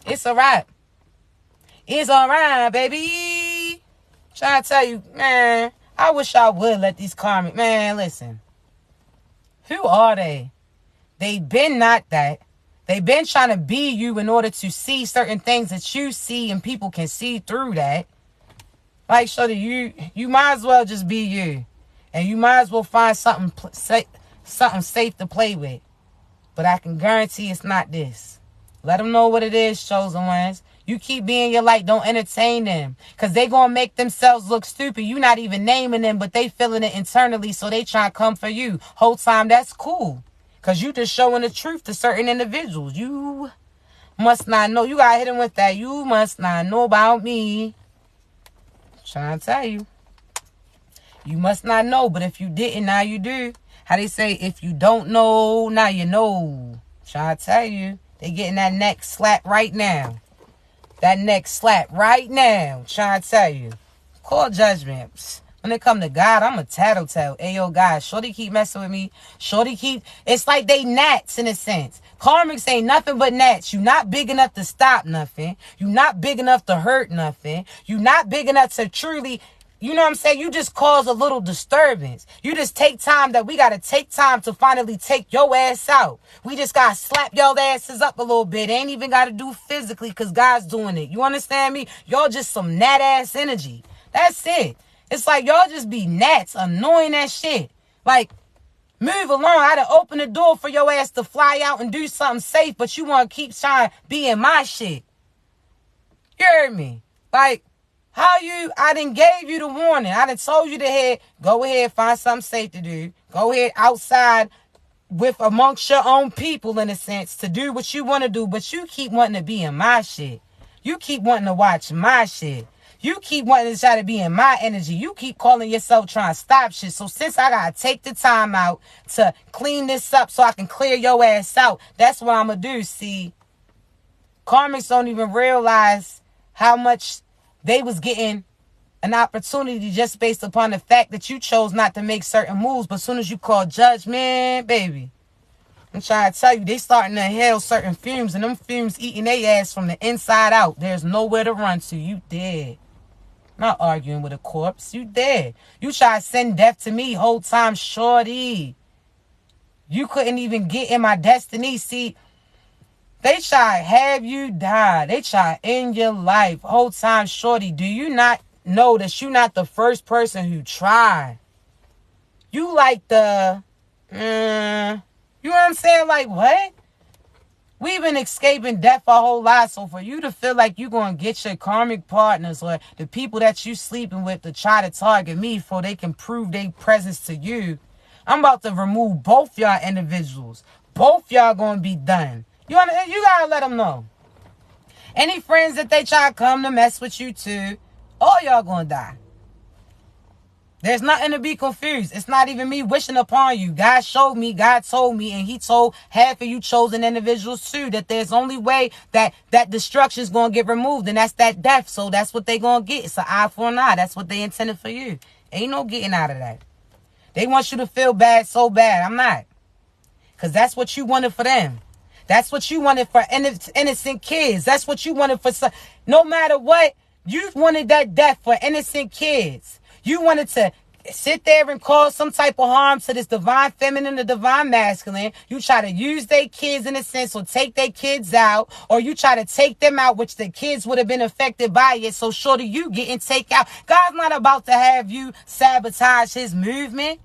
it's a wrap. It's all right, baby. Trying to tell you, man, I wish I would let these karmic, man, listen. Who are they? They been not that. They been trying to be you in order to see certain things that you see, and people can see through that. Like, so that you might as well just be you. And you might as well find something safe to play with. But I can guarantee it's not this. Let them know what it is, chosen ones. You keep being your light. Don't entertain them. Because they going to make themselves look stupid. You not even naming them, but they feeling it internally, so they trying to come for you. Whole time, that's cool. Because you just showing the truth to certain individuals. You must not know. You got to hit them with that. You must not know about me. Trying to tell you. You must not know, but if you didn't, now you do. How they say, if you don't know, now you know. Trying to tell you. They getting that neck slap right now. That neck slap right now. Trying to tell you. Call judgment. Psst. When it come to God, I'm a tattletale. Ayo, God, shorty keep messing with me. Shorty keep... It's like they gnats in a sense. Karmics ain't nothing but gnats. You not big enough to stop nothing. You not big enough to hurt nothing. You not big enough to truly... You know what I'm saying? You just cause a little disturbance. You just take time that we got to take time to finally take your ass out. We just got to slap your asses up a little bit. Ain't even got to do physically because God's doing it. You understand me? Y'all just some gnat ass energy. That's it. It's like y'all just be gnats, annoying that shit. Like, move along. I done open the door for your ass to fly out and do something safe, but you want to keep trying to be in my shit. You heard me? Like, I done gave you the warning. I done told you to go ahead, find something safe to do. Go ahead outside with amongst your own people, in a sense, to do what you want to do. But you keep wanting to be in my shit. You keep wanting to watch my shit. You keep wanting to try to be in my energy. You keep calling yourself trying to stop shit. So since I got to take the time out to clean this up so I can clear your ass out, that's what I'm going to do. See, karmics don't even realize how much they was getting an opportunity just based upon the fact that you chose not to make certain moves. But as soon as you call judgment, baby, I'm trying to tell you, they starting to inhale certain fumes, and them fumes eating their ass from the inside out. There's nowhere to run to. You dead. Not arguing with a corpse. You dead. You try to send death to me whole time, shorty. You couldn't even get in my destiny. See, they try to have you die. They try to end your life whole time, shorty. Do you not know that you're not the first person who tried? You like the... you know what I'm saying? Like, what? We've been escaping death our whole life. So for you to feel like you're going to get your karmic partners or the people that you sleeping with to try to target me so they can prove their presence to you, I'm about to remove both y'all individuals. Both y'all going to be done. You got to let them know. Any friends that they try to come to mess with you too, all y'all going to die. There's nothing to be confused. It's not even me wishing upon you. God showed me, God told me, and he told half of you chosen individuals too that there's only way that destruction is going to get removed, and that's that death. So that's what they going to get. It's an eye for an eye. That's what they intended for you. Ain't no getting out of that. They want you to feel bad so bad. I'm not. Because that's what you wanted for them. That's what you wanted for innocent kids. That's what you wanted for some. No matter what, you wanted that death for innocent kids. You wanted to sit there and cause some type of harm to this divine feminine, the divine masculine. You try to use their kids in a sense or take their kids out, or you try to take them out, which the kids would have been affected by it. So shorty, you getting take out. God's not about to have you sabotage his movement.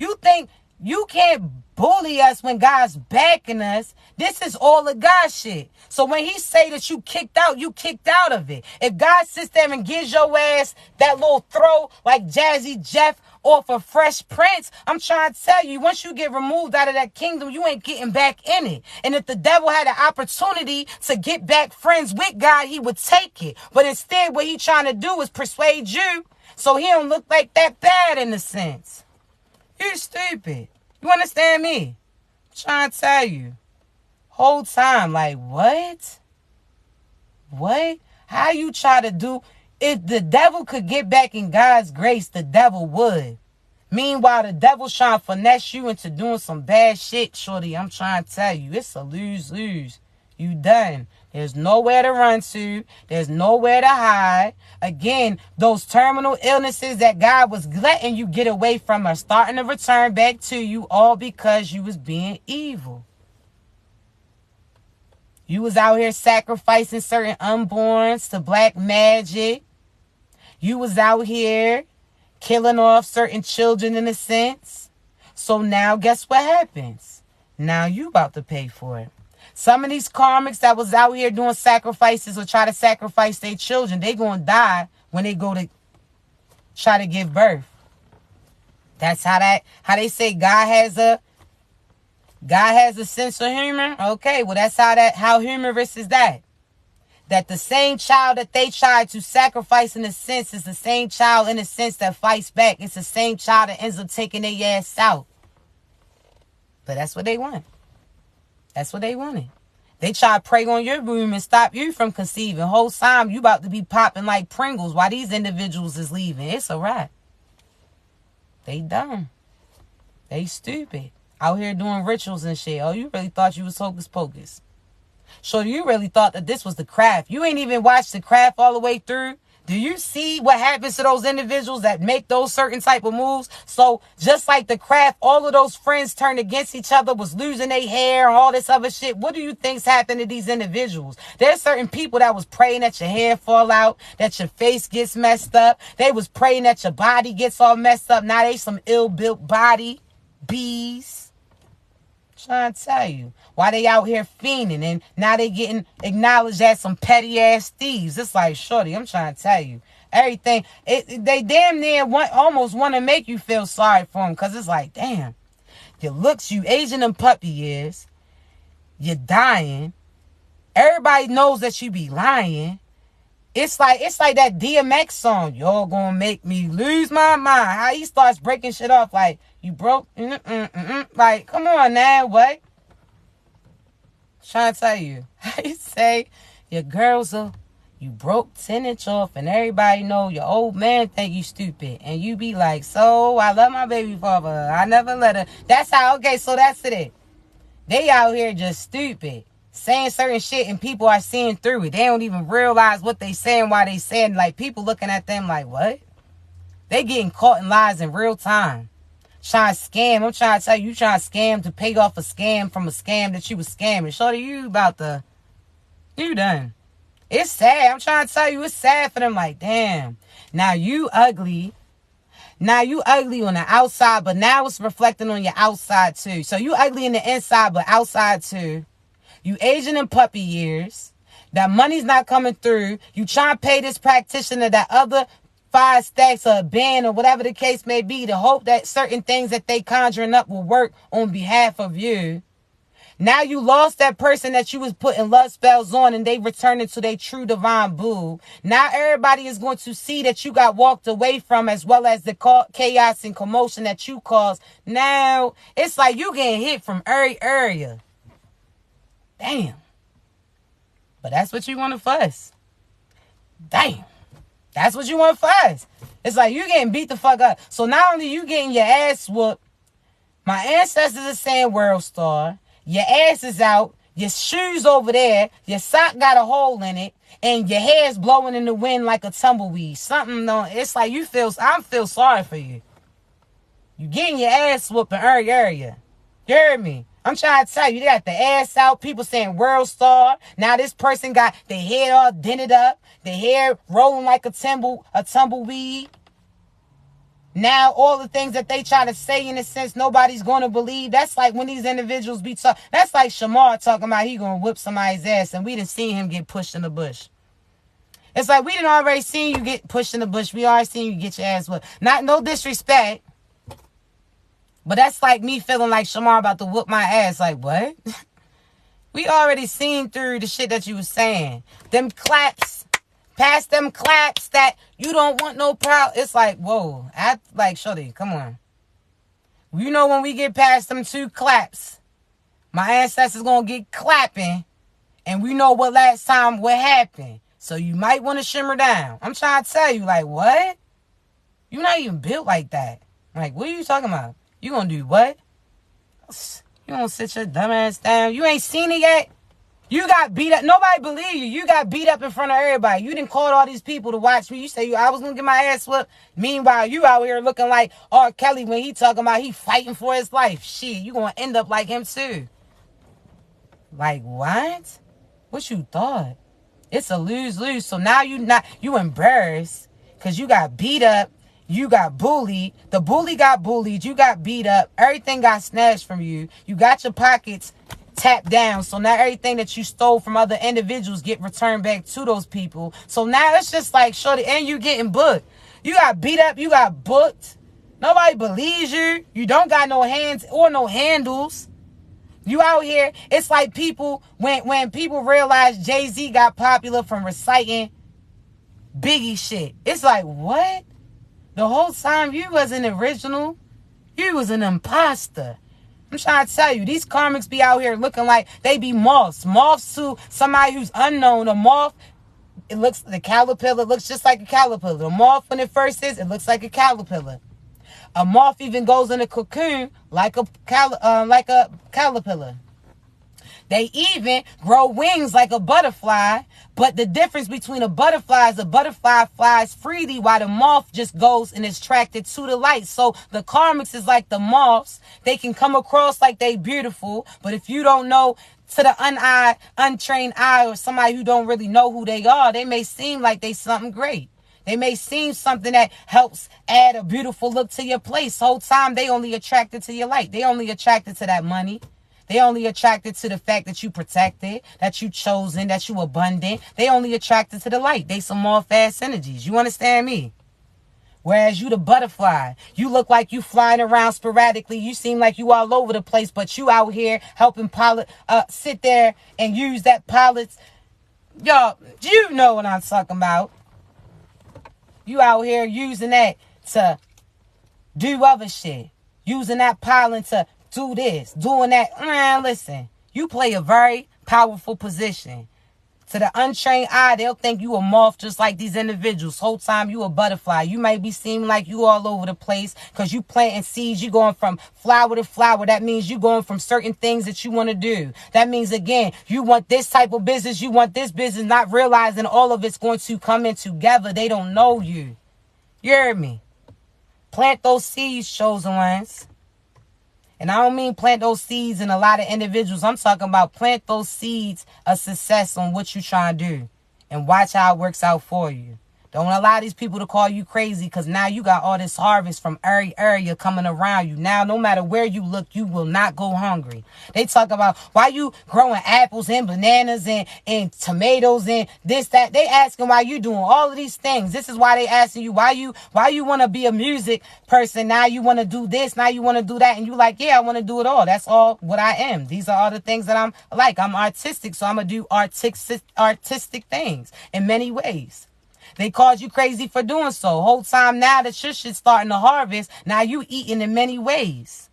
You think you can't bully us when God's backing us. This is all of God shit. So when he say that you kicked out, you kicked out of it. If God sits there and gives your ass that little throw like Jazzy Jeff off of Fresh Prince, I'm trying to tell you, once you get removed out of that kingdom, you ain't getting back in it. And if the devil had an opportunity to get back friends with God, he would take it. But instead, what he trying to do is persuade you so he don't look like that bad in a sense. You stupid. You understand me? I'm trying to tell you. Whole time, like, what? What? How you try to do... If the devil could get back in God's grace, the devil would. Meanwhile, the devil's trying to finesse you into doing some bad shit, shorty. I'm trying to tell you, it's a lose-lose. You done. There's nowhere to run to. There's nowhere to hide. Again, those terminal illnesses that God was letting you get away from are starting to return back to you, all because you was being evil. You was out here sacrificing certain unborns to black magic. You was out here killing off certain children in a sense. So now guess what happens? Now you about to pay for it. Some of these karmics that was out here doing sacrifices or try to sacrifice their children, they gonna die when they go to try to give birth. That's how they say God has a sense of humor. Okay, well that's how humorous is that. that the same child that they tried to sacrifice in a sense is the same child in a sense that fights back. It's the same child that ends up taking their ass out. But that's what they want. That's what they wanted. They try to prey on your room and stop you from conceiving. Whole time you about to be popping like Pringles while these individuals is leaving. It's a wrap. They dumb. They stupid. Out here doing rituals and shit. Oh, you really thought you was hocus pocus. So you really thought that this was the craft. You ain't even watched the craft all the way through. Do you see what happens to those individuals that make those certain type of moves? So just like the craft, all of those friends turned against each other, was losing their hair and all this other shit. What do you think's happened to these individuals? There's certain people that was praying that your hair fall out, that your face gets messed up. They was praying that your body gets all messed up. Now they some ill-built body bees. Trying to tell you why they out here fiending, and now they getting acknowledged as some petty ass thieves. It's like, shorty, I'm trying to tell you everything. They damn near almost want to make you feel sorry for them, because it's like, damn, your looks, you aging them puppy years, you're dying. Everybody knows that you be lying. It's like that DMX song, "You're gonna make me lose my mind." How he starts breaking shit off like, you broke, like, come on now, what? Trying to tell you. How you say your girls are, you broke 10-inch off, and everybody know your old man think you stupid, and you be like, so I love my baby father, I never let her. That's how. Okay, so that's it. They out here just stupid, saying certain shit, and people are seeing through it. They don't even realize what they saying, why they saying. Like, people looking at them like, what? They getting caught in lies in real time. Trying to scam. I'm trying to tell you, trying to scam to pay off a scam from a scam that you was scamming. Shorty, you done. It's sad. I'm trying to tell you, it's sad for them. Like, damn. Now you ugly. Now you ugly on the outside, but now it's reflecting on your outside too. So you ugly in the inside, but outside too. You aging in puppy years. That money's not coming through. You trying to pay this practitioner that other 5 stacks or a band or whatever the case may be to hope that certain things that they conjuring up will work on behalf of you. Now you lost that person that you was putting love spells on, and they returning to their true divine boo. Now everybody is going to see that you got walked away from, as well as the chaos and commotion that you caused. Now it's like you getting hit from every area. Damn. But that's what you want to fuss. Damn. That's what you want to fuss. It's like you getting beat the fuck up. So not only you getting your ass whooped, my ancestors are saying world star, your ass is out, your shoes over there, your sock got a hole in it, and your hair's blowing in the wind like a tumbleweed. Something, it's like I feel sorry for you. You getting your ass whooped in every area. You heard me? I'm trying to tell you, they got the ass out. People saying world star. Now this person got their hair all dented up. Their hair rolling like a tumbleweed. Now all the things that they try to say, in a sense, nobody's going to believe. That's like when these individuals be talking. That's like Shamar talking about he going to whip somebody's ass, and we done seen him get pushed in the bush. It's like we done already seen you get pushed in the bush. We already seen you get your ass whipped. No disrespect. But that's like me feeling like Shamar about to whoop my ass. Like, what? We already seen through the shit that you was saying. Them claps. Past them claps that you don't want no proud. It's like, whoa. Like, shorty, come on. You know when we get past them 2 claps, my ancestors gonna get clapping. And we know what happened. So you might want to shimmer down. I'm trying to tell you, like, what? You're not even built like that. Like, what are you talking about? You gonna do what? You gonna sit your dumb ass down? You ain't seen it yet? You got beat up. Nobody believe you. You got beat up in front of everybody. You didn't call all these people to watch me. You say I was gonna get my ass whooped. Meanwhile, you out here looking like R. Kelly when he talking about he fighting for his life. Shit, you gonna end up like him too. Like, what? What you thought? It's a lose-lose. So now you embarrassed because you got beat up. You got bullied. The bully got bullied. You got beat up. Everything got snatched from you. You got your pockets tapped down. So now everything that you stole from other individuals get returned back to those people. So now it's just like, shorty, and you getting booked. You got beat up. You got booked. Nobody believes you. You don't got no hands or no handles. You out here, it's like people, when people realize Jay-Z got popular from reciting Biggie shit. It's like, what? The whole time you was an original. You was an imposter. I'm trying to tell you, these karmics be out here looking like they be moths. Moths to somebody who's unknown. A moth, the caterpillar looks just like a caterpillar. The moth, when it first is, it looks like a caterpillar. A moth even goes in a cocoon like a caterpillar. They even grow wings like a butterfly, but the difference between a butterfly is a butterfly flies freely while the moth just goes and is attracted to the light. So the karmics is like the moths. They can come across like they beautiful, but if you don't know, to the untrained eye, or somebody who don't really know who they are, they may seem like they something great. They may seem something that helps add a beautiful look to your place. The whole time they only attracted to your light. They only attracted to that money. They only attracted to the fact that you protected, that you chosen, that you abundant. They only attracted to the light. They some more fast energies. You understand me? Whereas you the butterfly. You look like you flying around sporadically. You seem like you all over the place, but you out here helping pilot, sit there and use that pilot's. Y'all, you know what I'm talking about. You out here using that to do other shit. Using that pilot to do this, doing that. Man, listen, you play a very powerful position. To the untrained eye, they'll think you a moth just like these individuals. Whole time you a butterfly. You might be seeming like you all over the place because you planting seeds. You going from flower to flower. That means you going from certain things that you want to do. That means, again, you want this type of business. You want this business, not realizing all of it's going to come in together. They don't know you. You heard me? Plant those seeds, chosen ones. And I don't mean plant those seeds in a lot of individuals. I'm talking about plant those seeds of success on what you're trying to do. And watch how it works out for you. Don't allow these people to call you crazy, because now you got all this harvest from every area coming around you. Now, no matter where you look, you will not go hungry. They talk about why you growing apples and bananas and tomatoes and this, that. They asking why you doing all of these things. This is why they asking you why you want to be a music person. Now you want to do this. Now you want to do that. And you like, yeah, I want to do it all. That's all what I am. These are all the things that I'm like. I'm artistic, so I'm going to do artistic things in many ways. They called you crazy for doing so. Whole time now that your shit's starting to harvest, now you eating in many ways.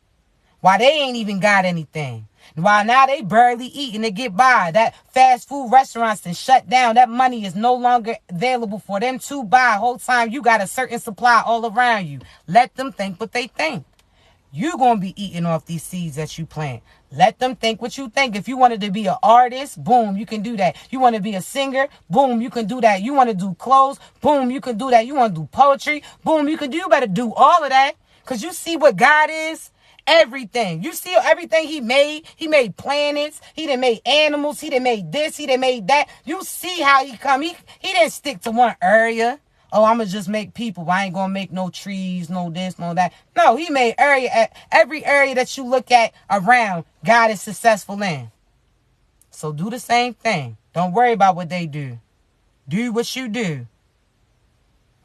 Why they ain't even got anything. While now they barely eating to get by. That fast food restaurants and shut down. That money is no longer available for them to buy. Whole time you got a certain supply all around you. Let them think what they think. You gonna be eating off these seeds that you plant. Let them think what you think. If you wanted to be an artist, boom, you can do that. You want to be a singer, boom, you can do that. You want to do clothes, boom, you can do that. You want to do poetry, boom, you can do. You better do all of that, because you see what God is. Everything. You see everything he made. He made planets. He done made animals. He done made this. He done made that. You see how he come. He didn't stick to one area. Oh, I'm going to just make people. I ain't going to make no trees, no this, no that. No, he made every area that you look at around, God is successful in. So do the same thing. Don't worry about what they do. Do what you do.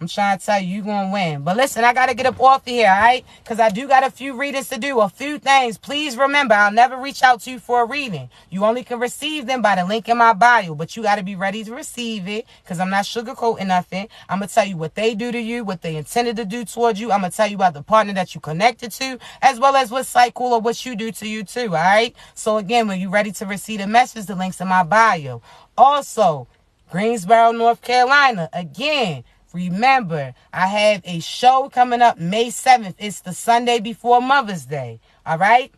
I'm trying to tell you, you're going to win. But listen, I got to get up off of here, all right? Because I do got a few readings to do, a few things. Please remember, I'll never reach out to you for a reading. You only can receive them by the link in my bio. But you got to be ready to receive it, because I'm not sugarcoating nothing. I'm going to tell you what they do to you, what they intended to do towards you. I'm going to tell you about the partner that you connected to, as well as what cycle or what you do to you too, all right? So again, when you're ready to receive a message, the link's in my bio. Also, Greensboro, North Carolina, again, remember, I have a show coming up May 7th. It's the Sunday before Mother's Day. All right?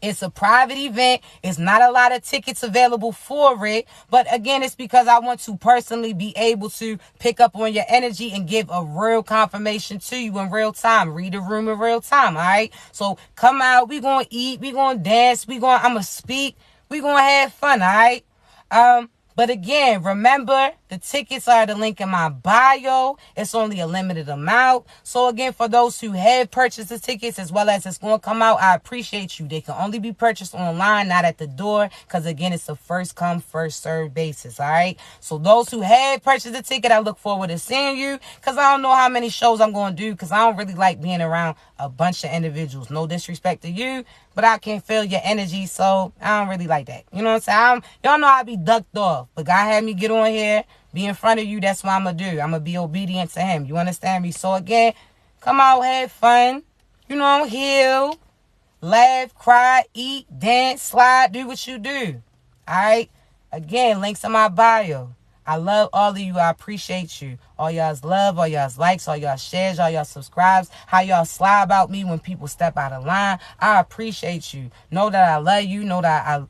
It's a private event. It's not a lot of tickets available for it. But again, it's because I want to personally be able to pick up on your energy and give a real confirmation to you in real time. Read the room in real time. All right? So come out. We're going to eat. We're going to dance. I'm going to speak. We're going to have fun. All right? But again, remember, the tickets are the link in my bio. It's only a limited amount. So again, for those who have purchased the tickets as well as it's going to come out, I appreciate you. They can only be purchased online, not at the door, because again, it's a first come, first served basis, all right? So those who have purchased the ticket, I look forward to seeing you, because I don't know how many shows I'm going to do, because I don't really like being around a bunch of individuals. No disrespect to you, but I can feel your energy, so I don't really like that. You know what I'm saying? Y'all know I be ducked off, but God had me get on here, be in front of you. That's what I'm going to do. I'm going to be obedient to him. You understand me? So again, come out, have fun, you know, heal, laugh, cry, eat, dance, slide, do what you do. All right? Again, links in my bio. I love all of you. I appreciate you. All y'all's love, all y'all's likes, all y'all shares, all y'all subscribes, how y'all slide about me when people step out of line. I appreciate you. Know that I love you. Know that I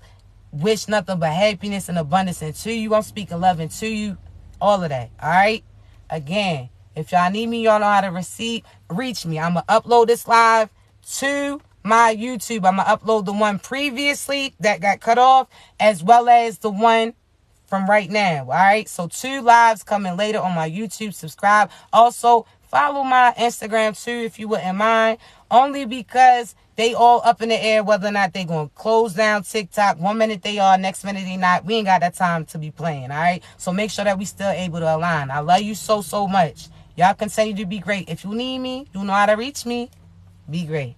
wish nothing but happiness and abundance into you. I'm speaking love into you. All of that. All right? Again, if y'all need me, y'all know how to reach me. I'm going to upload this live to my YouTube. I'm going to upload the one previously that got cut off, as well as the one from right now. All right? So 2 lives coming later on my YouTube. Subscribe. Also, follow my Instagram too, if you wouldn't mind. Only because they all up in the air whether or not they going to close down TikTok. 1 minute they are, next minute they not. We ain't got that time to be playing, all right? So make sure that we still able to align. I love you so, so much. Y'all continue to be great. If you need me, you know how to reach me. Be great.